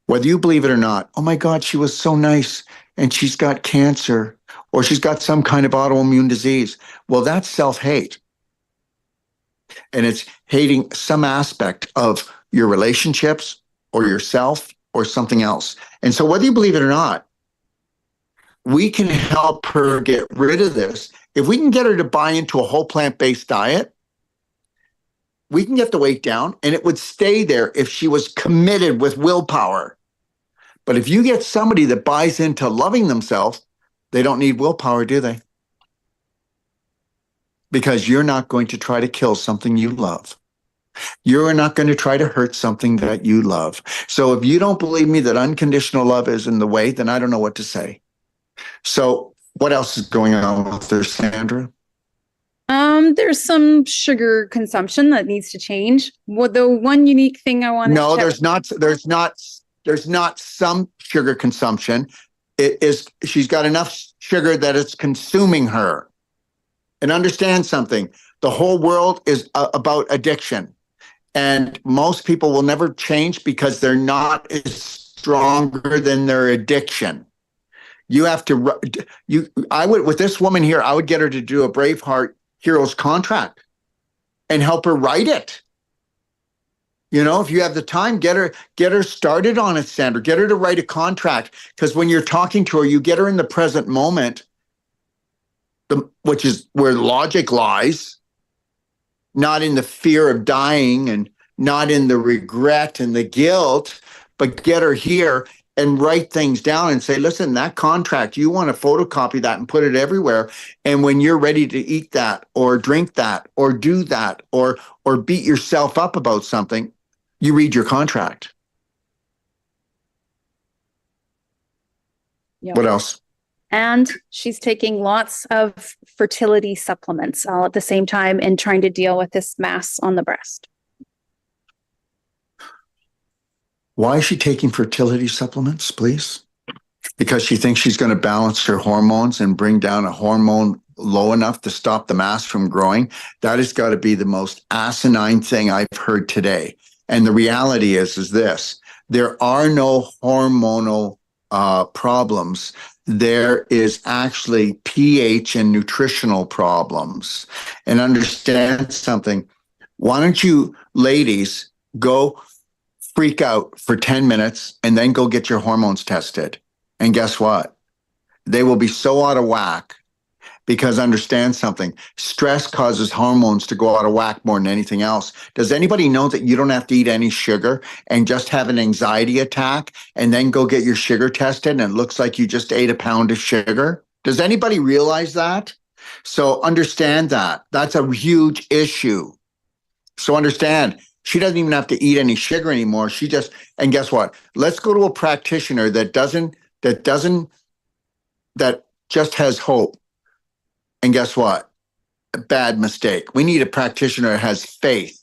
Whether you believe it or not, oh my God, she was so nice and she's got cancer or she's got some kind of autoimmune disease. Well, that's self-hate. And it's hating some aspect of your relationships or yourself or something else. And so whether you believe it or not, we can help her get rid of this. If we can get her to buy into a whole plant-based diet, we can get the weight down, and it would stay there if she was committed with willpower. But if you get somebody that buys into loving themselves, they don't need willpower, do they? Because you're not going to try to kill something you love. You're not going to try to hurt something that you love. So if you don't believe me that unconditional love is in the way, then I don't know what to say. So what else is going on with her, Sandra? There's some sugar consumption that needs to change. Well, the one unique thing I wanted No, to check. there's not some sugar consumption. It is, she's got enough sugar that it's consuming her. And understand something, the whole world is about addiction. And most people will never change because they're not as stronger than their addiction. You have to, I would, with this woman here, I would get her to do a Braveheart Heroes contract and help her write it. You know, if you have the time, get her started on it, Sandra. Get her to write a contract, because when you're talking to her, you get her in the present moment, which is where logic lies, not in the fear of dying and not in the regret and the guilt, but get her here and write things down and say, listen, that contract, you want to photocopy that and put it everywhere. And when you're ready to eat that or drink that or do that or beat yourself up about something, you read your contract. Yep. What else? And she's taking lots of fertility supplements all at the same time and trying to deal with this mass on the breast. Why is she taking fertility supplements, please? Because she thinks she's going to balance her hormones and bring down a hormone low enough to stop the mass from growing. That has got to be the most asinine thing I've heard today. And the reality is this: there are no hormonal problems. There is actually pH and nutritional problems. And understand something. Why don't you ladies go freak out for 10 minutes and then go get your hormones tested? And guess what? They will be so out of whack, because understand something. Stress causes hormones to go out of whack more than anything else. Does anybody know that you don't have to eat any sugar and just have an anxiety attack and then go get your sugar tested and it looks like you just ate a pound of sugar? Does anybody realize that? So understand that. That's a huge issue. So understand, she doesn't even have to eat any sugar anymore. And guess what? Let's go to a practitioner that just has hope. And guess what? A bad mistake. We need a practitioner that has faith.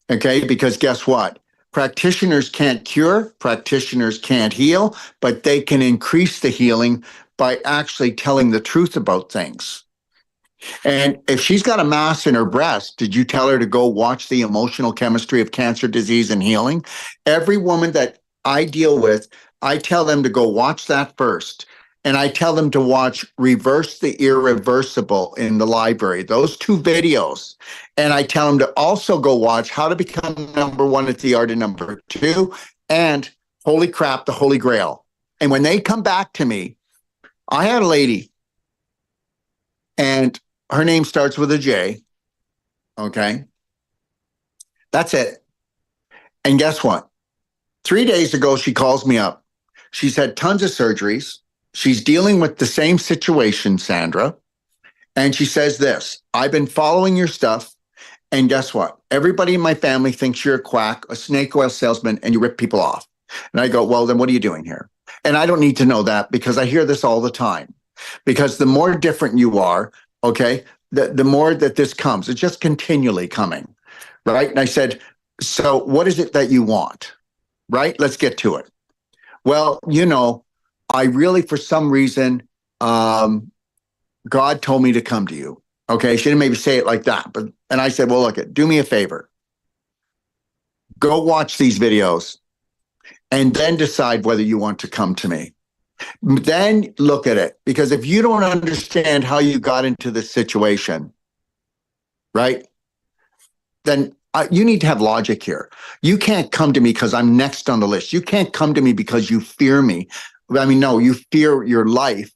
Okay? Because guess what? Practitioners can't cure, practitioners can't heal, but they can increase the healing by actually telling the truth about things. And if she's got a mass in her breast, did you tell her to go watch The Emotional Chemistry of Cancer, Disease, and Healing? Every woman that I deal with, I tell them to go watch that first. And I tell them to watch Reverse the Irreversible in the library, those two videos. And I tell them to also go watch How to Become #1 at the Art of Number 2 and Holy Crap, the Holy Grail. And when they come back to me, I had a lady and her name starts with a J. Okay. That's it. And guess what? 3 days ago, she calls me up. She's had tons of surgeries. She's dealing with the same situation, Sandra. And she says this: I've been following your stuff. And guess what? Everybody in my family thinks you're a quack, a snake oil salesman, and you rip people off. And I go, well, then what are you doing here? And I don't need to know that, because I hear this all the time. Because the more different you are, okay, the more that this comes. It's just continually coming, right? And I said, so what is it that you want, right? Let's get to it. Well, I really, for some reason, God told me to come to you. Okay, she didn't maybe say it like that, and I said, well, look, do me a favor. Go watch these videos and then decide whether you want to come to me. Then look at it, because if you don't understand how you got into this situation, right, then you need to have logic here. You can't come to me because I'm next on the list. You can't come to me because you fear me. I mean, no, you fear your life,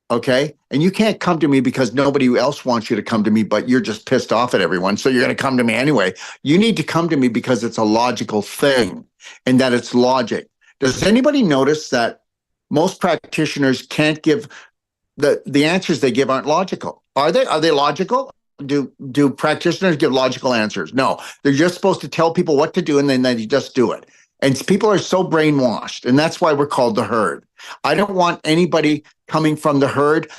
okay? And you can't come to me because nobody else wants you to come to me, but you're just pissed off at everyone, so you're going to come to me anyway. You need to come to me because it's a logical thing and that it's logic. Does anybody notice that most practitioners can't give the answers they give aren't logical? Are they logical? Do practitioners give logical answers? No, they're just supposed to tell people what to do, and then they just do it. And people are so brainwashed, and that's why we're called the herd. I don't want anybody coming from the herd.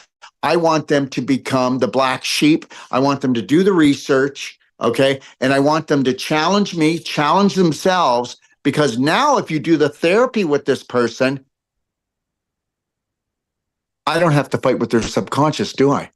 I want them to become the black sheep. I want them to do the research, okay? And I want them to challenge me, challenge themselves, because now if you do the therapy with this person, I don't have to fight with their subconscious, do I?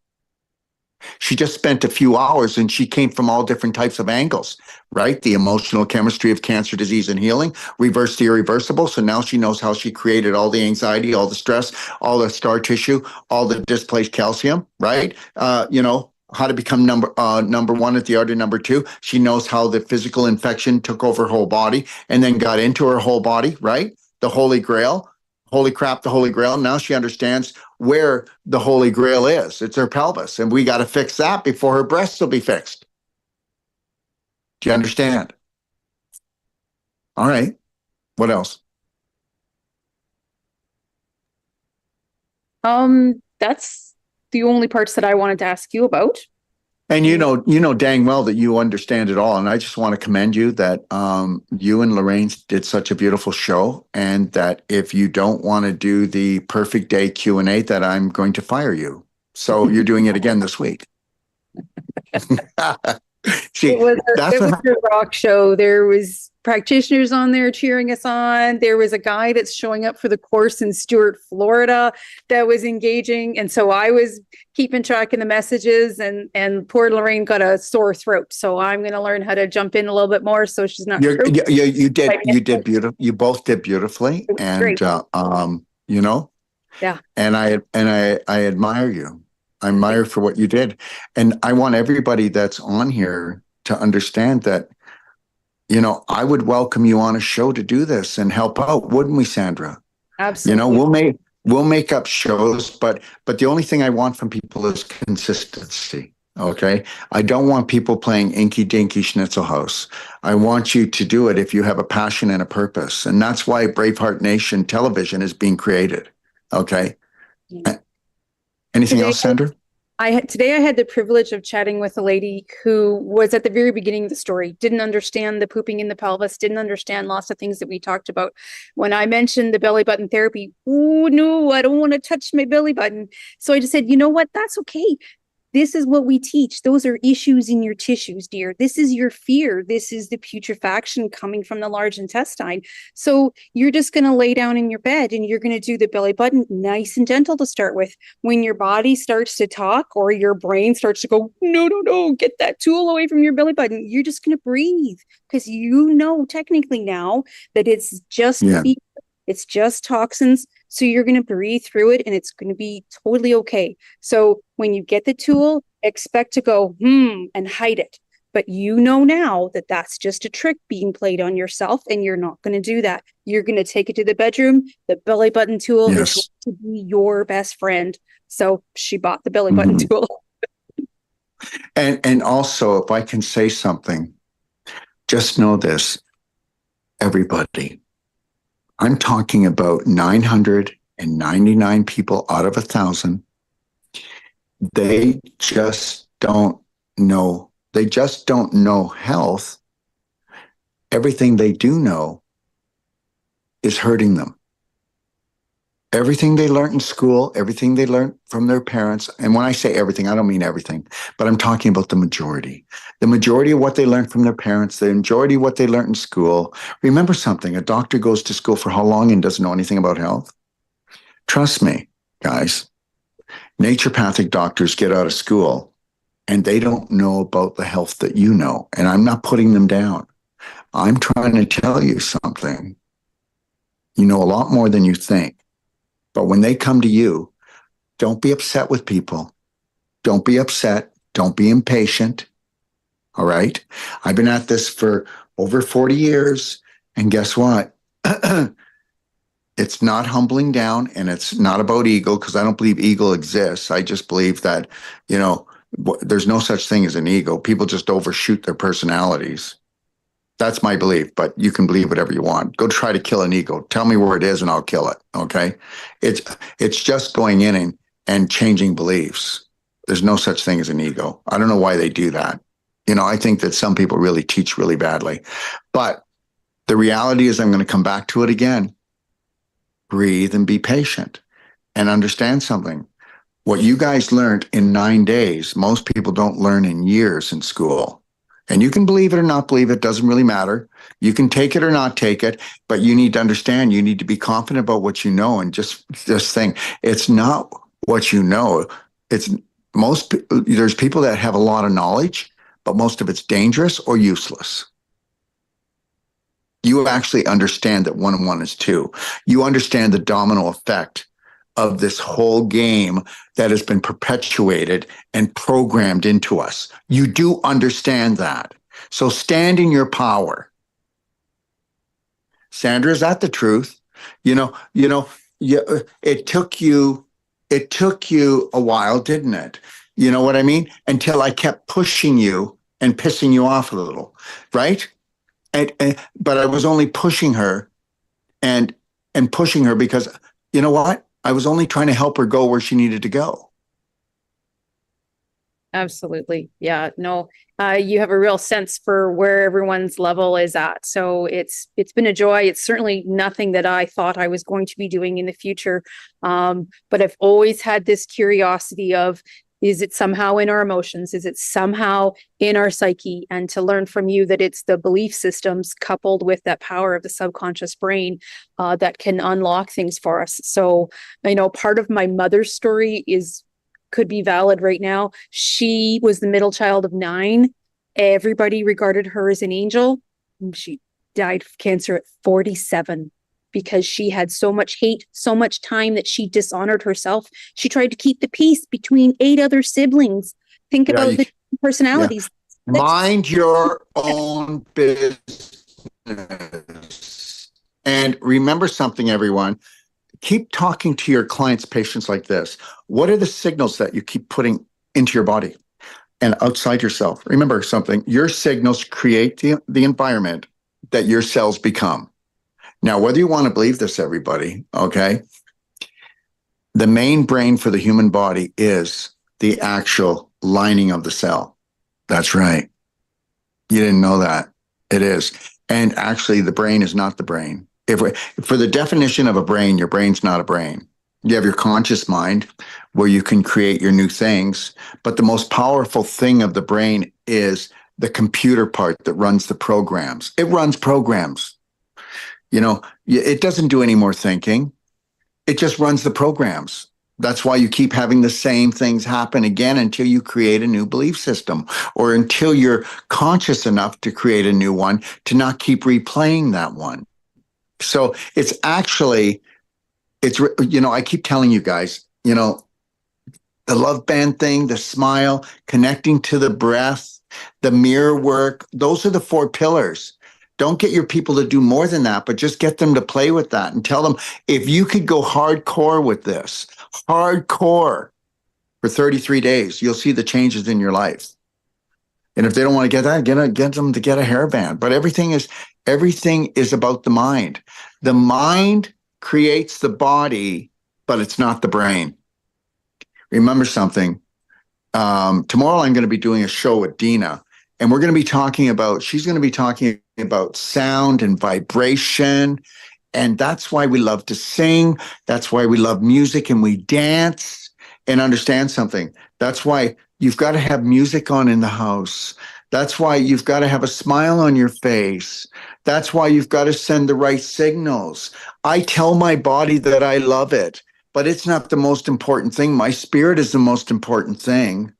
She just spent a few hours and she came from all different types of angles, right? The emotional chemistry of cancer, disease, and healing, reverse the irreversible. So now she knows how she created all the anxiety, all the stress, all the scar tissue, all the displaced calcium, right? How to become number one at the art of number two. She knows how the physical infection took over her whole body and then got into her whole body, right? The Holy Grail. Holy crap, the Holy Grail. Now she understands where the Holy Grail is. It's her pelvis. And we got to fix that before her breasts will be fixed. Do you understand? All right. What else? That's the only parts that I wanted to ask you about. And you know dang well that you understand it all. And I just want to commend you that you and Lorraine did such a beautiful show, and that if you don't want to do the perfect day Q&A, that I'm going to fire you. So you're doing it again this week. See, It was a rock show. There was practitioners on there cheering us on. There was a guy that's showing up for the course in Stuart, Florida, that was engaging. And so I was keeping track of the messages, and poor Lorraine got a sore throat. So I'm going to learn how to jump in a little bit more so she's not. You did beautiful. You both did beautifully. And, yeah. And I admire you. I admire for what you did. And I want everybody that's on here to understand that, I would welcome you on a show to do this and help out, wouldn't we, Sandra? Absolutely. We'll make up shows, but the only thing I want from people is consistency. Okay. I don't want people playing inky dinky schnitzel house. I want you to do it if you have a passion and a purpose. And that's why Braveheart Nation television is being created. Okay. Yeah. Anything else, Sandra? Today I had the privilege of chatting with a lady who was at the very beginning of the story, didn't understand the pooping in the pelvis, didn't understand lots of things that we talked about. When I mentioned the belly button therapy, oh no, I don't want to touch my belly button. So I just said, you know what? That's okay. This is what we teach. Those are issues in your tissues, dear. This is your fear. This is the putrefaction coming from the large intestine. So you're just going to lay down in your bed and you're going to do the belly button nice and gentle to start with. When your body starts to talk or your brain starts to go, no, get that tool away from your belly button, you're just going to breathe, because technically now that it's just fear, it's just toxins. So you're going to breathe through it and it's going to be totally okay. So when you get the tool, expect to go, and hide it. But now that that's just a trick being played on yourself, and you're not going to do that. You're going to take it to the bedroom. The belly button tool is going to be your best friend. So she bought the belly button tool. And also, if I can say something, just know this, everybody. I'm talking about 999 people out of 1,000. They just don't know. They just don't know health. Everything they do know is hurting them. Everything they learned in school, everything they learned from their parents. And when I say everything, I don't mean everything, but I'm talking about the majority. The majority of what they learned from their parents, the majority of what they learned in school. Remember something, a doctor goes to school for how long and doesn't know anything about health? Trust me, guys, naturopathic doctors get out of school and they don't know about the health that you know. And I'm not putting them down. I'm trying to tell you something. You know a lot more than you think. But when they come to you, don't be upset with people. Don't be upset. Don't be impatient. All right? I've been at this for over 40 years. And guess what? It's not humbling down, and it's not about ego, because I don't believe ego exists. I just believe that, there's no such thing as an ego. People just overshoot their personalities. That's my belief, but you can believe whatever you want. Go try to kill an ego. Tell me where it is and I'll kill it, okay? It's just going in and changing beliefs. There's no such thing as an ego. I don't know why they do that. I think that some people really teach really badly. But the reality is, I'm going to come back to it again. Breathe and be patient and understand something. What you guys learned in 9 days, most people don't learn in years in school. And you can believe it or not believe it, doesn't really matter. You can take it or not take it, but you need to understand, you need to be confident about what you know, and just think, it's not what you know. It's there's people that have a lot of knowledge, but most of it's dangerous or useless. You actually understand that 1 and 1 is 2. You understand the domino effect of this whole game that has been perpetuated and programmed into us. You do understand that. So stand in your power. Sandra, is that the truth? It took you a while, didn't it? You know what I mean? Until I kept pushing you and pissing you off a little, right? But I was only pushing her and pushing her because, you know what? I was only trying to help her go where she needed to go. Absolutely. Yeah, no, you have a real sense for where everyone's level is at. So it's been a joy. It's certainly nothing that I thought I was going to be doing in the future. But I've always had this curiosity of, is it somehow in our emotions? Is it somehow in our psyche? And to learn from you that it's the belief systems coupled with that power of the subconscious brain that can unlock things for us. So, part of my mother's story could be valid right now. She was the middle child of 9. Everybody regarded her as an angel. She died of cancer at 47 because she had so much hate, so much time that she dishonored herself. She tried to keep the peace between 8 other siblings. Think about the personalities. Yeah. Mind your own business. And remember something, everyone. Keep talking to your clients, patients like this. What are the signals that you keep putting into your body and outside yourself? Remember something, your signals create the environment that your cells become. Now, whether you want to believe this, everybody, okay, the main brain for the human body is the actual lining of the cell. That's right. You didn't know that. It is. And actually, the brain is not the brain. For the definition of a brain, your brain's not a brain. You have your conscious mind where you can create your new things. But the most powerful thing of the brain is the computer part that runs the programs. It runs programs. It doesn't do any more thinking. It just runs the programs. That's why you keep having the same things happen again until you create a new belief system, or until you're conscious enough to create a new one to not keep replaying that one. So it's actually, I keep telling you guys, the love band thing, the smile, connecting to the breath, the mirror work, those are the 4 pillars. Don't get your people to do more than that, but just get them to play with that and tell them, if you could go hardcore with this, hardcore for 33 days, you'll see the changes in your life. And if they don't want to get that, get them to get a hairband. But everything is about the mind. The mind creates the body, but it's not the brain. Remember something. Tomorrow I'm going to be doing a show with Dina, and she's going to be talking about sound and vibration. And that's why we love to sing. That's why we love music and we dance. And understand something. That's why you've got to have music on in the house. That's why you've got to have a smile on your face. That's why you've got to send the right signals. I tell my body that I love it, but it's not the most important thing. My spirit is the most important thing.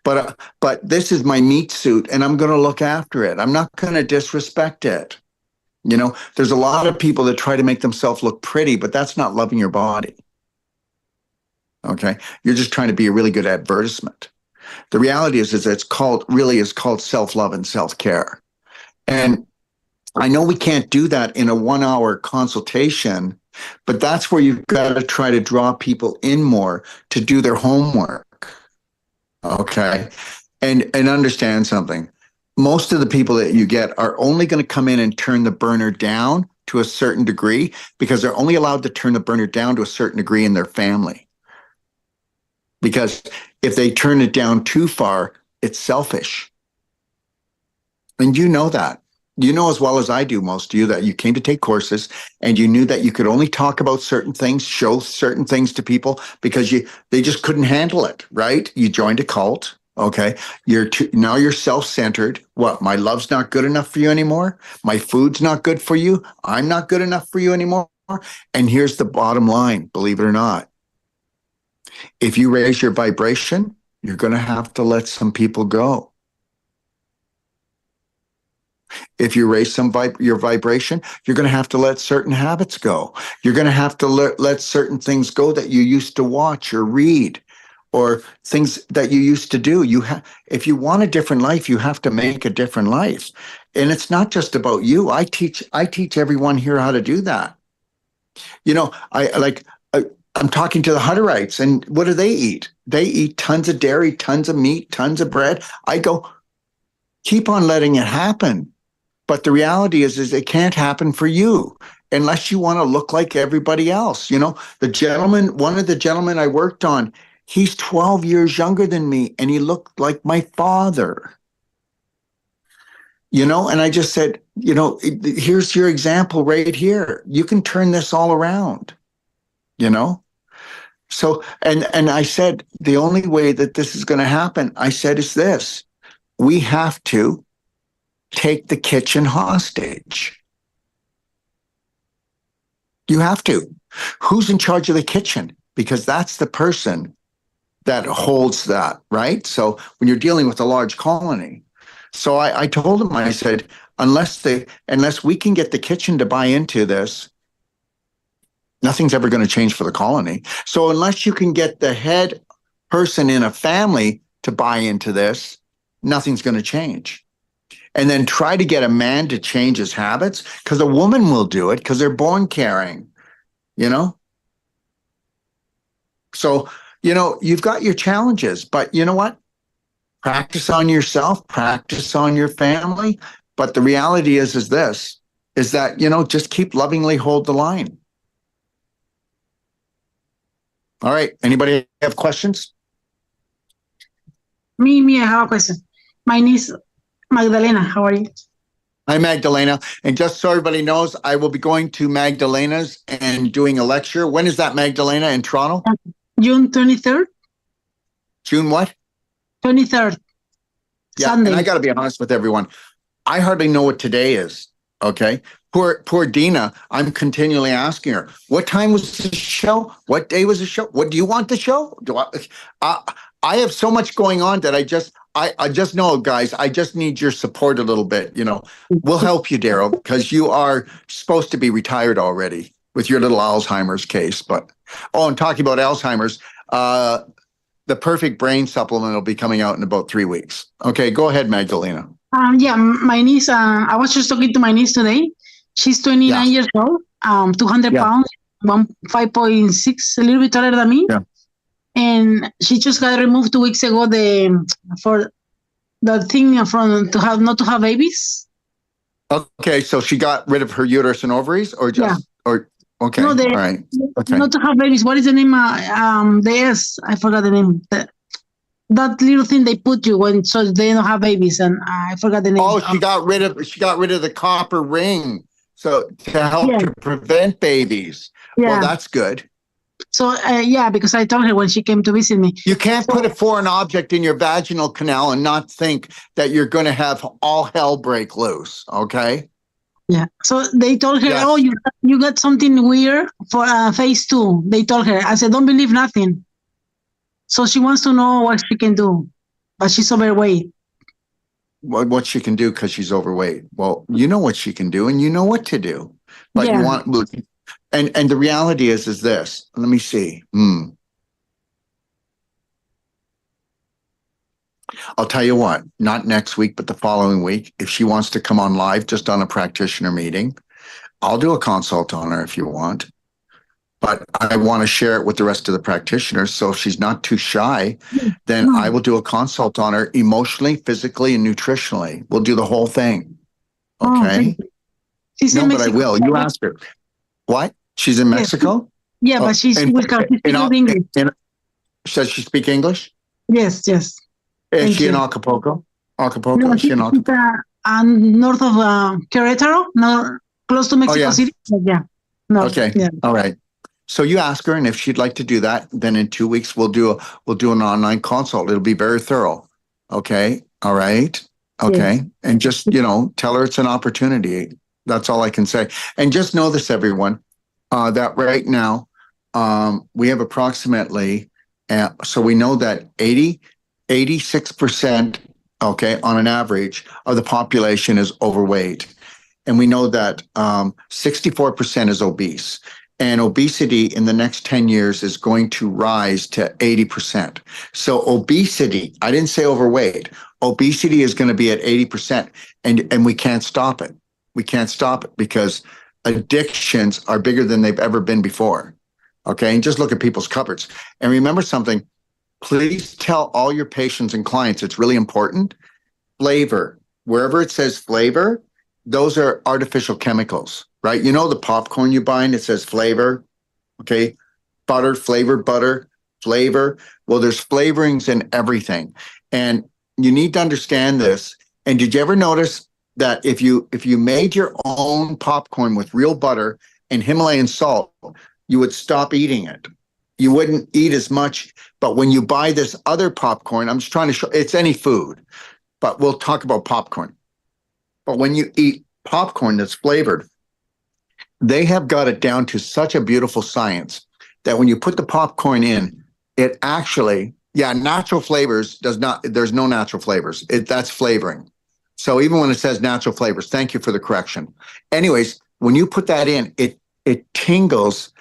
But this is my meat suit, and I'm going to look after it. I'm not going to disrespect it. There's a lot of people that try to make themselves look pretty, but that's not loving your body. Okay? You're just trying to be a really good advertisement. The reality is it's called self-love and self-care. And I know we can't do that in a 1-hour consultation, but that's where you've got to try to draw people in more to do their homework. Okay. And understand something. Most of the people that you get are only going to come in and turn the burner down to a certain degree because they're only allowed to turn the burner down to a certain degree in their family. Because if they turn it down too far, it's selfish. And you know that. you know as well as I do, most of you, that you came to take courses and you knew that you could only talk about certain things, show certain things to people because they just couldn't handle it, right? You joined a cult. Okay. Now you're self-centered. What? My love's not good enough for you anymore. My food's not good for you. I'm not good enough for you anymore. And here's the bottom line, believe it or not. If you raise your vibration, you're going to have to let some people go. If you raise your vibration, you're going to have to let certain habits go. You're going to have to let certain things go that you used to watch or read, or things that you used to do. If you want a different life, you have to make a different life. And it's not just about you. I teach everyone here how to do that. You know, I'm talking to the Hutterites, and what do they eat? They eat tons of dairy, tons of meat, tons of bread. I go, keep on letting it happen. But the reality is it can't happen for you unless you want to look like everybody else. You know, one of the gentlemen I worked on, he's 12 years younger than me, and he looked like my father. You know, and I just said, you know, here's your example right here. You can turn this all around, you know? So, and I said, the only way that this is going to happen, I said, is this. We have to take the kitchen hostage. You have to. Who's in charge of the kitchen? Because that's the person that holds that, right? So when you're dealing with a large colony. So I told him, I said, unless we can get the kitchen to buy into this, nothing's ever going to change for the colony. So unless you can get the head person in a family to buy into this, nothing's going to change. And then try to get a man to change his habits, because a woman will do it because they're born caring, you know? So, you know, you've got your challenges, but you know what? Practice on yourself, practice on your family. But the reality is that, you know, just keep lovingly hold the line. All right. Anybody have questions? Me, I have a question. My niece, Magdalena, how are you? Hi, Magdalena. And just so everybody knows, I will be going to Magdalena's and doing a lecture. When is that, Magdalena, in Toronto? June 23rd? June what? 23rd. Yeah, Sunday. and I got to be honest with everyone. I hardly know what today is, okay? Poor Dina, I'm continually asking her, what time was the show? What day was the show? What do you want the show? I have so much going on that I just know, guys, I just need your support a little bit, you know. We'll help you, Daryl, because you are supposed to be retired already with your little Alzheimer's case. But, and talking about Alzheimer's, the Perfect Brain supplement will be coming out in about 3 weeks. Okay, go ahead, Magdalena. Yeah, my niece, I was just talking to my niece today. She's 29 years old, 200 pounds, 5.6, a little bit taller than me. Yeah. And she just got removed 2 weeks ago for the thing from not to have babies. Okay, so she got rid of her uterus and ovaries, or just okay, no, all right, okay. Not to have babies. What is the name? I forgot the name. That little thing they put you so they don't have babies, and I forgot the name. Oh, she got rid of the copper ring, so to help to prevent babies. Yeah. Well, that's good. So, because I told her when she came to visit me. You can't put a foreign object in your vaginal canal and not think that you're going to have all hell break loose, okay? Yeah. So they told her, you got something weird for phase 2. They told her. I said, don't believe nothing. So she wants to know what she can do, but she's overweight. What she can do because she's overweight. Well, you know what she can do and you know what to do. But you want... And the reality is this. Let me see. I'll tell you what, not next week, but the following week, if she wants to come on live just on a practitioner meeting, I'll do a consult on her if you want. But I want to share it with the rest of the practitioners. So if she's not too shy, then I will do a consult on her emotionally, physically, and nutritionally. We'll do the whole thing. Okay? No, but I will. You asked her. What? She's in Mexico? Yeah, but she's English. Does she speak English? Yes. Is she in Acapulco? No, Is she in Acapulco? north of Querétaro, no, close to Mexico yeah. City. Yeah. No. Okay. Yeah. All right. So you ask her, and if she'd like to do that, then in 2 weeks we'll do an online consult. It'll be very thorough. Okay. All right. Okay. And just, tell her it's an opportunity. That's all I can say. And just know this, everyone, that right now, we have approximately, so we know that 86%, okay, on an average of the population is overweight. And we know that 64% is obese. And obesity in the next 10 years is going to rise to 80%. So obesity, I didn't say overweight, obesity is going to be at 80%, and we can't stop it. We can't stop it because addictions are bigger than they've ever been before. Okay, and just look at people's cupboards. And remember something, please tell all your patients and clients, it's really important, flavor, wherever it says flavor, those are artificial chemicals, right? You know the popcorn you buy and it says flavor, okay? Butter, flavored butter, flavor. Well, there's flavorings in everything. And you need to understand this. And did you ever notice that if you made your own popcorn with real butter and Himalayan salt, you would stop eating it. You wouldn't eat as much. But when you buy this other popcorn, I'm just trying to show, it's any food, but we'll talk about popcorn. But when you eat popcorn that's flavored, they have got it down to such a beautiful science that when you put the popcorn in, it actually, natural flavors there's no natural flavors. That's flavoring. So even when it says natural flavors, thank you for the correction. Anyways, when you put that in, it tingles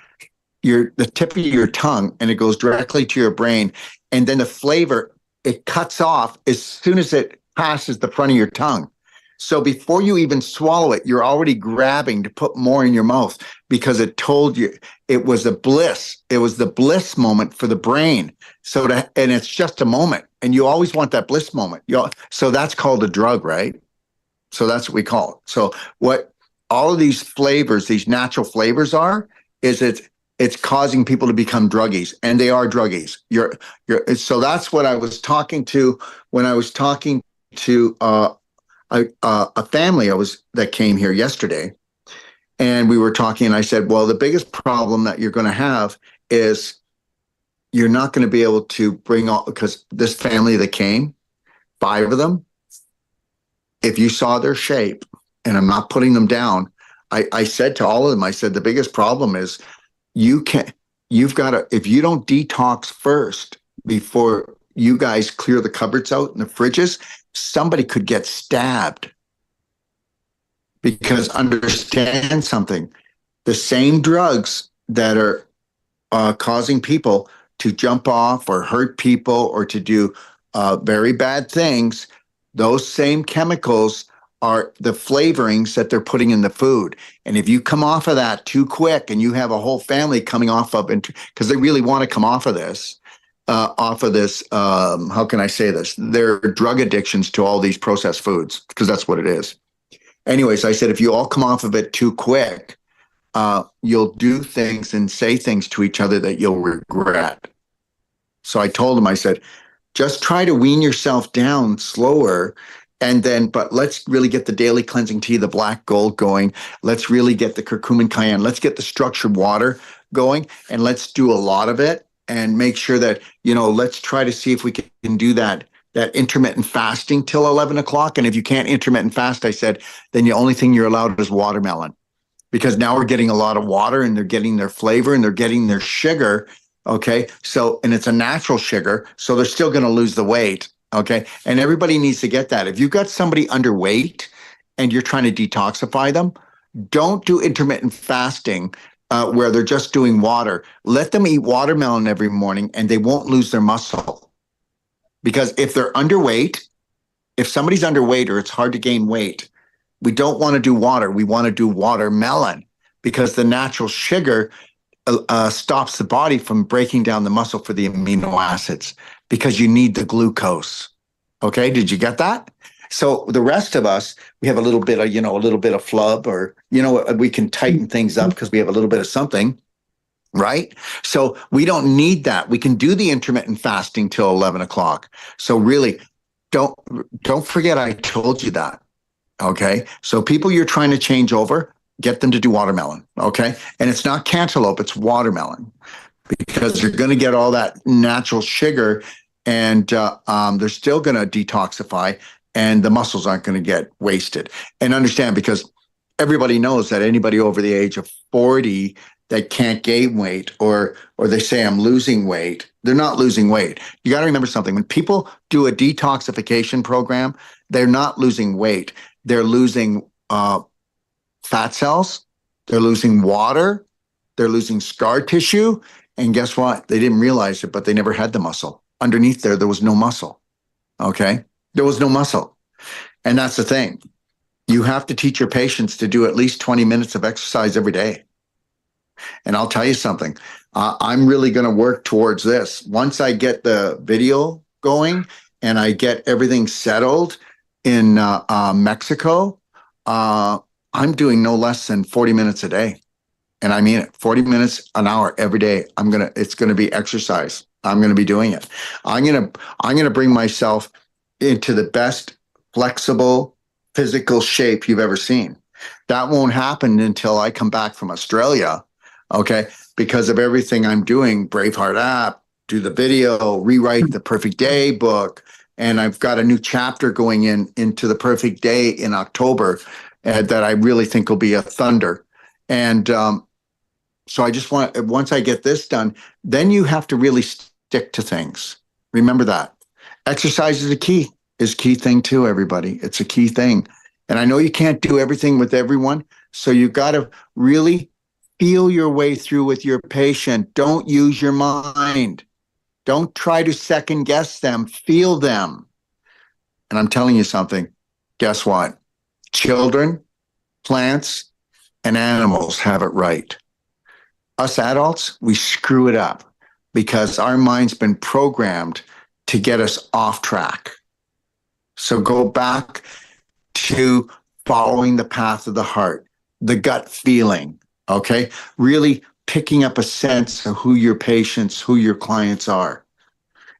the tip of your tongue and it goes directly to your brain. And then the flavor, it cuts off as soon as it passes the front of your tongue. So before you even swallow it, you're already grabbing to put more in your mouth because it told you it was a bliss. It was the bliss moment for the brain. And it's just a moment. And you always want that bliss moment. So that's called a drug, right? So that's what we call it. So what all of these flavors, these natural flavors are, is it's causing people to become druggies, and they are druggies. So that's what I was talking to when I was talking to a family that came here yesterday, and we were talking, and I said, well, the biggest problem that you're going to have is you're not going to be able to bring all, because this family that came, 5 of them, if you saw their shape, and I'm not putting them down, I said to all of them, I said, the biggest problem is you've got to, if you don't detox first before you guys clear the cupboards out and the fridges, somebody could get stabbed. Because understand something, the same drugs that are causing people to jump off or hurt people or to do very bad things, those same chemicals are the flavorings that they're putting in the food. And if you come off of that too quick and you have a whole family coming off of it, because they really want to come off of this, how can I say this? They're drug addictions to all these processed foods, because that's what it is. Anyways, I said, if you all come off of it too quick, you'll do things and say things to each other that you'll regret. So I told him, I said, just try to wean yourself down slower. And then, but let's really get the daily cleansing tea, the black gold going. Let's really get the curcumin cayenne. Let's get the structured water going, and let's do a lot of it and make sure that, let's try to see if we can do that intermittent fasting till 11 o'clock. And if you can't intermittent fast, I said, then the only thing you're allowed is watermelon, because now we're getting a lot of water and they're getting their flavor and they're getting their sugar. Okay. So, and it's a natural sugar. So they're still going to lose the weight. Okay. And everybody needs to get that. If you've got somebody underweight and you're trying to detoxify them, don't do intermittent fasting where they're just doing water. Let them eat watermelon every morning and they won't lose their muscle. Because if they're underweight, if somebody's underweight or it's hard to gain weight, we don't want to do water. We want to do watermelon, because the natural sugar stops the body from breaking down the muscle for the amino acids, because you need the glucose. Okay, did you get that? So the rest of us, we have a little bit of flub, or, we can tighten things up because we have a little bit of something, right? So we don't need that. We can do the intermittent fasting till 11 o'clock. So really, don't forget I told you that. Okay. So people you're trying to change over, get them to do watermelon. Okay. And it's not cantaloupe, it's watermelon, because you're going to get all that natural sugar, and they're still going to detoxify, and the muscles aren't going to get wasted. And understand, because everybody knows that anybody over the age of 40 that can't gain weight, or they say I'm losing weight, they're not losing weight. You got to remember something. When people do a detoxification program, they're not losing weight. They're losing fat cells. They're losing water. They're losing scar tissue. And guess what? They didn't realize it, but they never had the muscle. Underneath there was no muscle. Okay? There was no muscle. And that's the thing. You have to teach your patients to do at least 20 minutes of exercise every day. And I'll tell you something. I'm really going to work towards this. Once I get the video going and I get everything settled in Mexico, I'm doing no less than 40 minutes a day. And I mean it, 40 minutes an hour every day. It's going to be exercise. I'm going to be doing it. I'm going to bring myself into the best flexible physical shape you've ever seen. That won't happen until I come back from Australia. Okay. Because of everything I'm doing, Braveheart app, do the video, rewrite the Perfect Day book. And I've got a new chapter going into the Perfect Day in October that I really think will be a thunder. And so I just once I get this done, then you have to really stick to things. Remember that. Exercise is a key thing too, everybody. It's a key thing. And I know you can't do everything with everyone. So you got to really feel your way through with your patient. Don't use your mind. Don't try to second guess them. Feel them. And I'm telling you something. Guess what? Children, plants, and animals have it right. Us adults, we screw it up because our mind's been programmed to get us off track. So go back to following the path of the heart, the gut feeling, okay? Really picking up a sense of who your patients, who your clients are.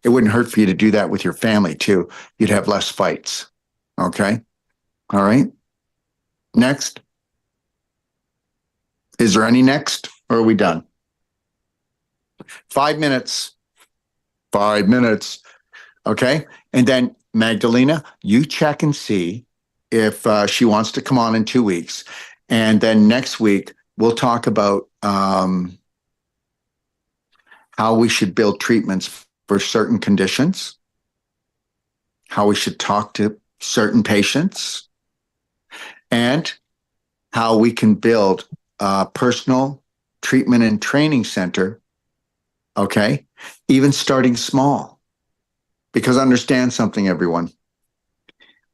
It wouldn't hurt for you to do that with your family too. You'd have less fights, okay? All right. Next. Is there any next, or are we done? 5 minutes. 5 minutes. Okay. And then Magdalena, you check and see if she wants to come on in 2 weeks. And then next week, we'll talk about how we should build treatments for certain conditions, how we should talk to certain patients, and how we can build a personal treatment and training center, okay? Even starting small. Because understand something, everyone.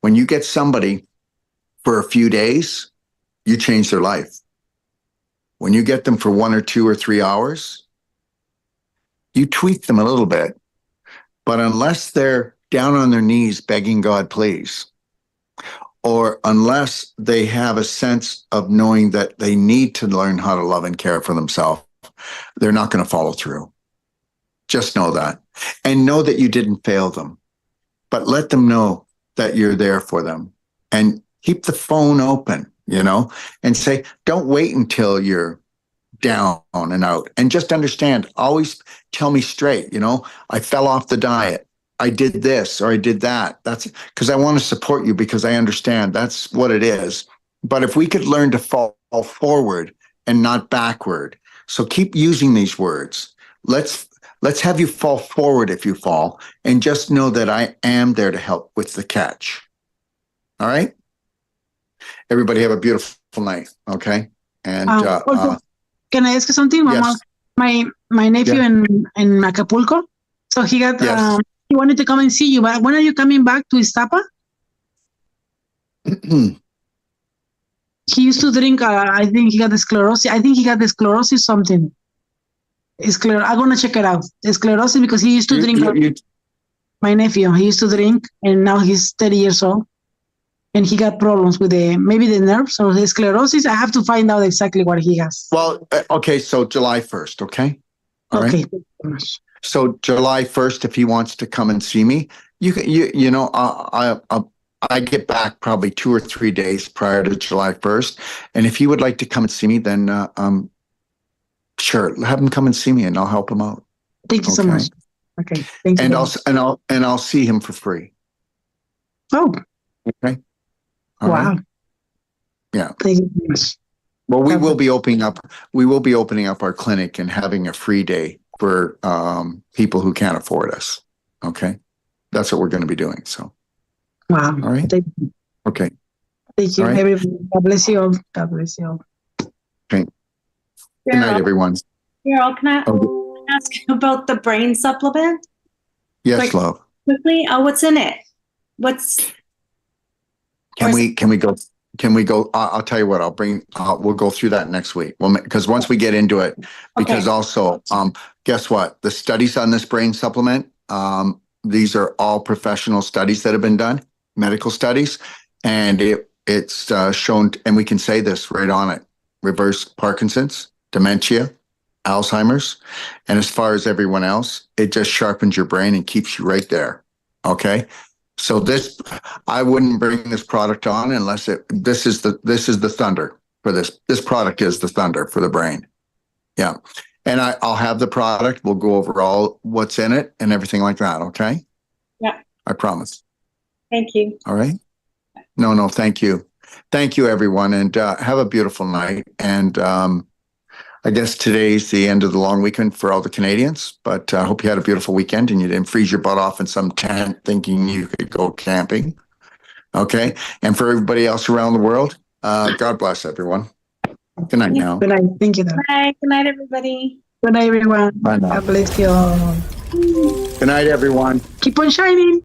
When you get somebody for a few days, you change their life. When you get them for 1 or 2 or 3 hours, you tweak them a little bit. But unless they're down on their knees begging God, please, or unless they have a sense of knowing that they need to learn how to love and care for themselves, they're not going to follow through. Just know that. And know that you didn't fail them. But let them know that you're there for them. And keep the phone open, and say, don't wait until you're down and out. And just understand, always tell me straight, I fell off the diet. I did this or I did that. That's because I want to support you, because I understand that's what it is. But if we could learn to fall forward and not backward. So keep using these words. Let's have you fall forward if you fall, and just know that I am there to help with the catch. All right? Everybody have a beautiful night, okay? And also, can I ask you something? Yes. My nephew in Acapulco, so he got Yes. he wanted to come and see you, but when are you coming back to Iztapa? He used to drink, I think he got the sclerosis. I think he got the sclerosis something. I'm going to check it out. Sclerosis, because he used to drink. My nephew, he used to drink, and now he's 30 years old. And he got problems with maybe the nerves or the sclerosis. I have to find out exactly what he has. Well, okay, so July 1st, okay? All okay. right. Thank you so much. So July 1st, if he wants to come and see me, I get back probably 2 or 3 days prior to July 1st. And if he would like to come and see me, then sure, have him come and see me and I'll help him out. Thank you so Okay. much. Okay. Thank you. And very much. I'll see him for free. Oh, Okay. All wow. right? Yeah. Thank you very much. Well, we Okay. will be opening up our clinic and having a free day for people who can't afford us. Okay. That's what we're going to be doing. So, Wow. all right. Thank you. Okay. Thank you, All right. everybody. God bless you all. God bless you all. Okay. Good night, everyone. Carol, can I Oh, ask about the brain supplement yes, Like- love. quickly? What's in it? What's Can we go? I'll tell you what, we'll go through that next week. Well, because once we get into it, because also, guess what? The studies on this brain supplement, these are all professional studies that have been done, medical studies, and it's shown, and we can say this right on it, reverse Parkinson's, dementia, Alzheimer's. And as far as everyone else, it just sharpens your brain and keeps you right there. Okay. So I wouldn't bring this product on unless this is the thunder for this. This product is the thunder for the brain. Yeah. And I'll have the product. We'll go over all what's in it and everything like that. Okay. Yeah. I promise. Thank you. All right. No, thank you. Thank you, everyone. And have a beautiful night. And I guess today's the end of the long weekend for all the Canadians, but I hope you had a beautiful weekend and you didn't freeze your butt off in some tent thinking you could go camping. Okay. And for everybody else around the world, God bless everyone. Good night now. Good night. Thank you. Bye. Good night, everybody. Good night, everyone. Bye now. God bless you all. Good night, everyone. Keep on shining.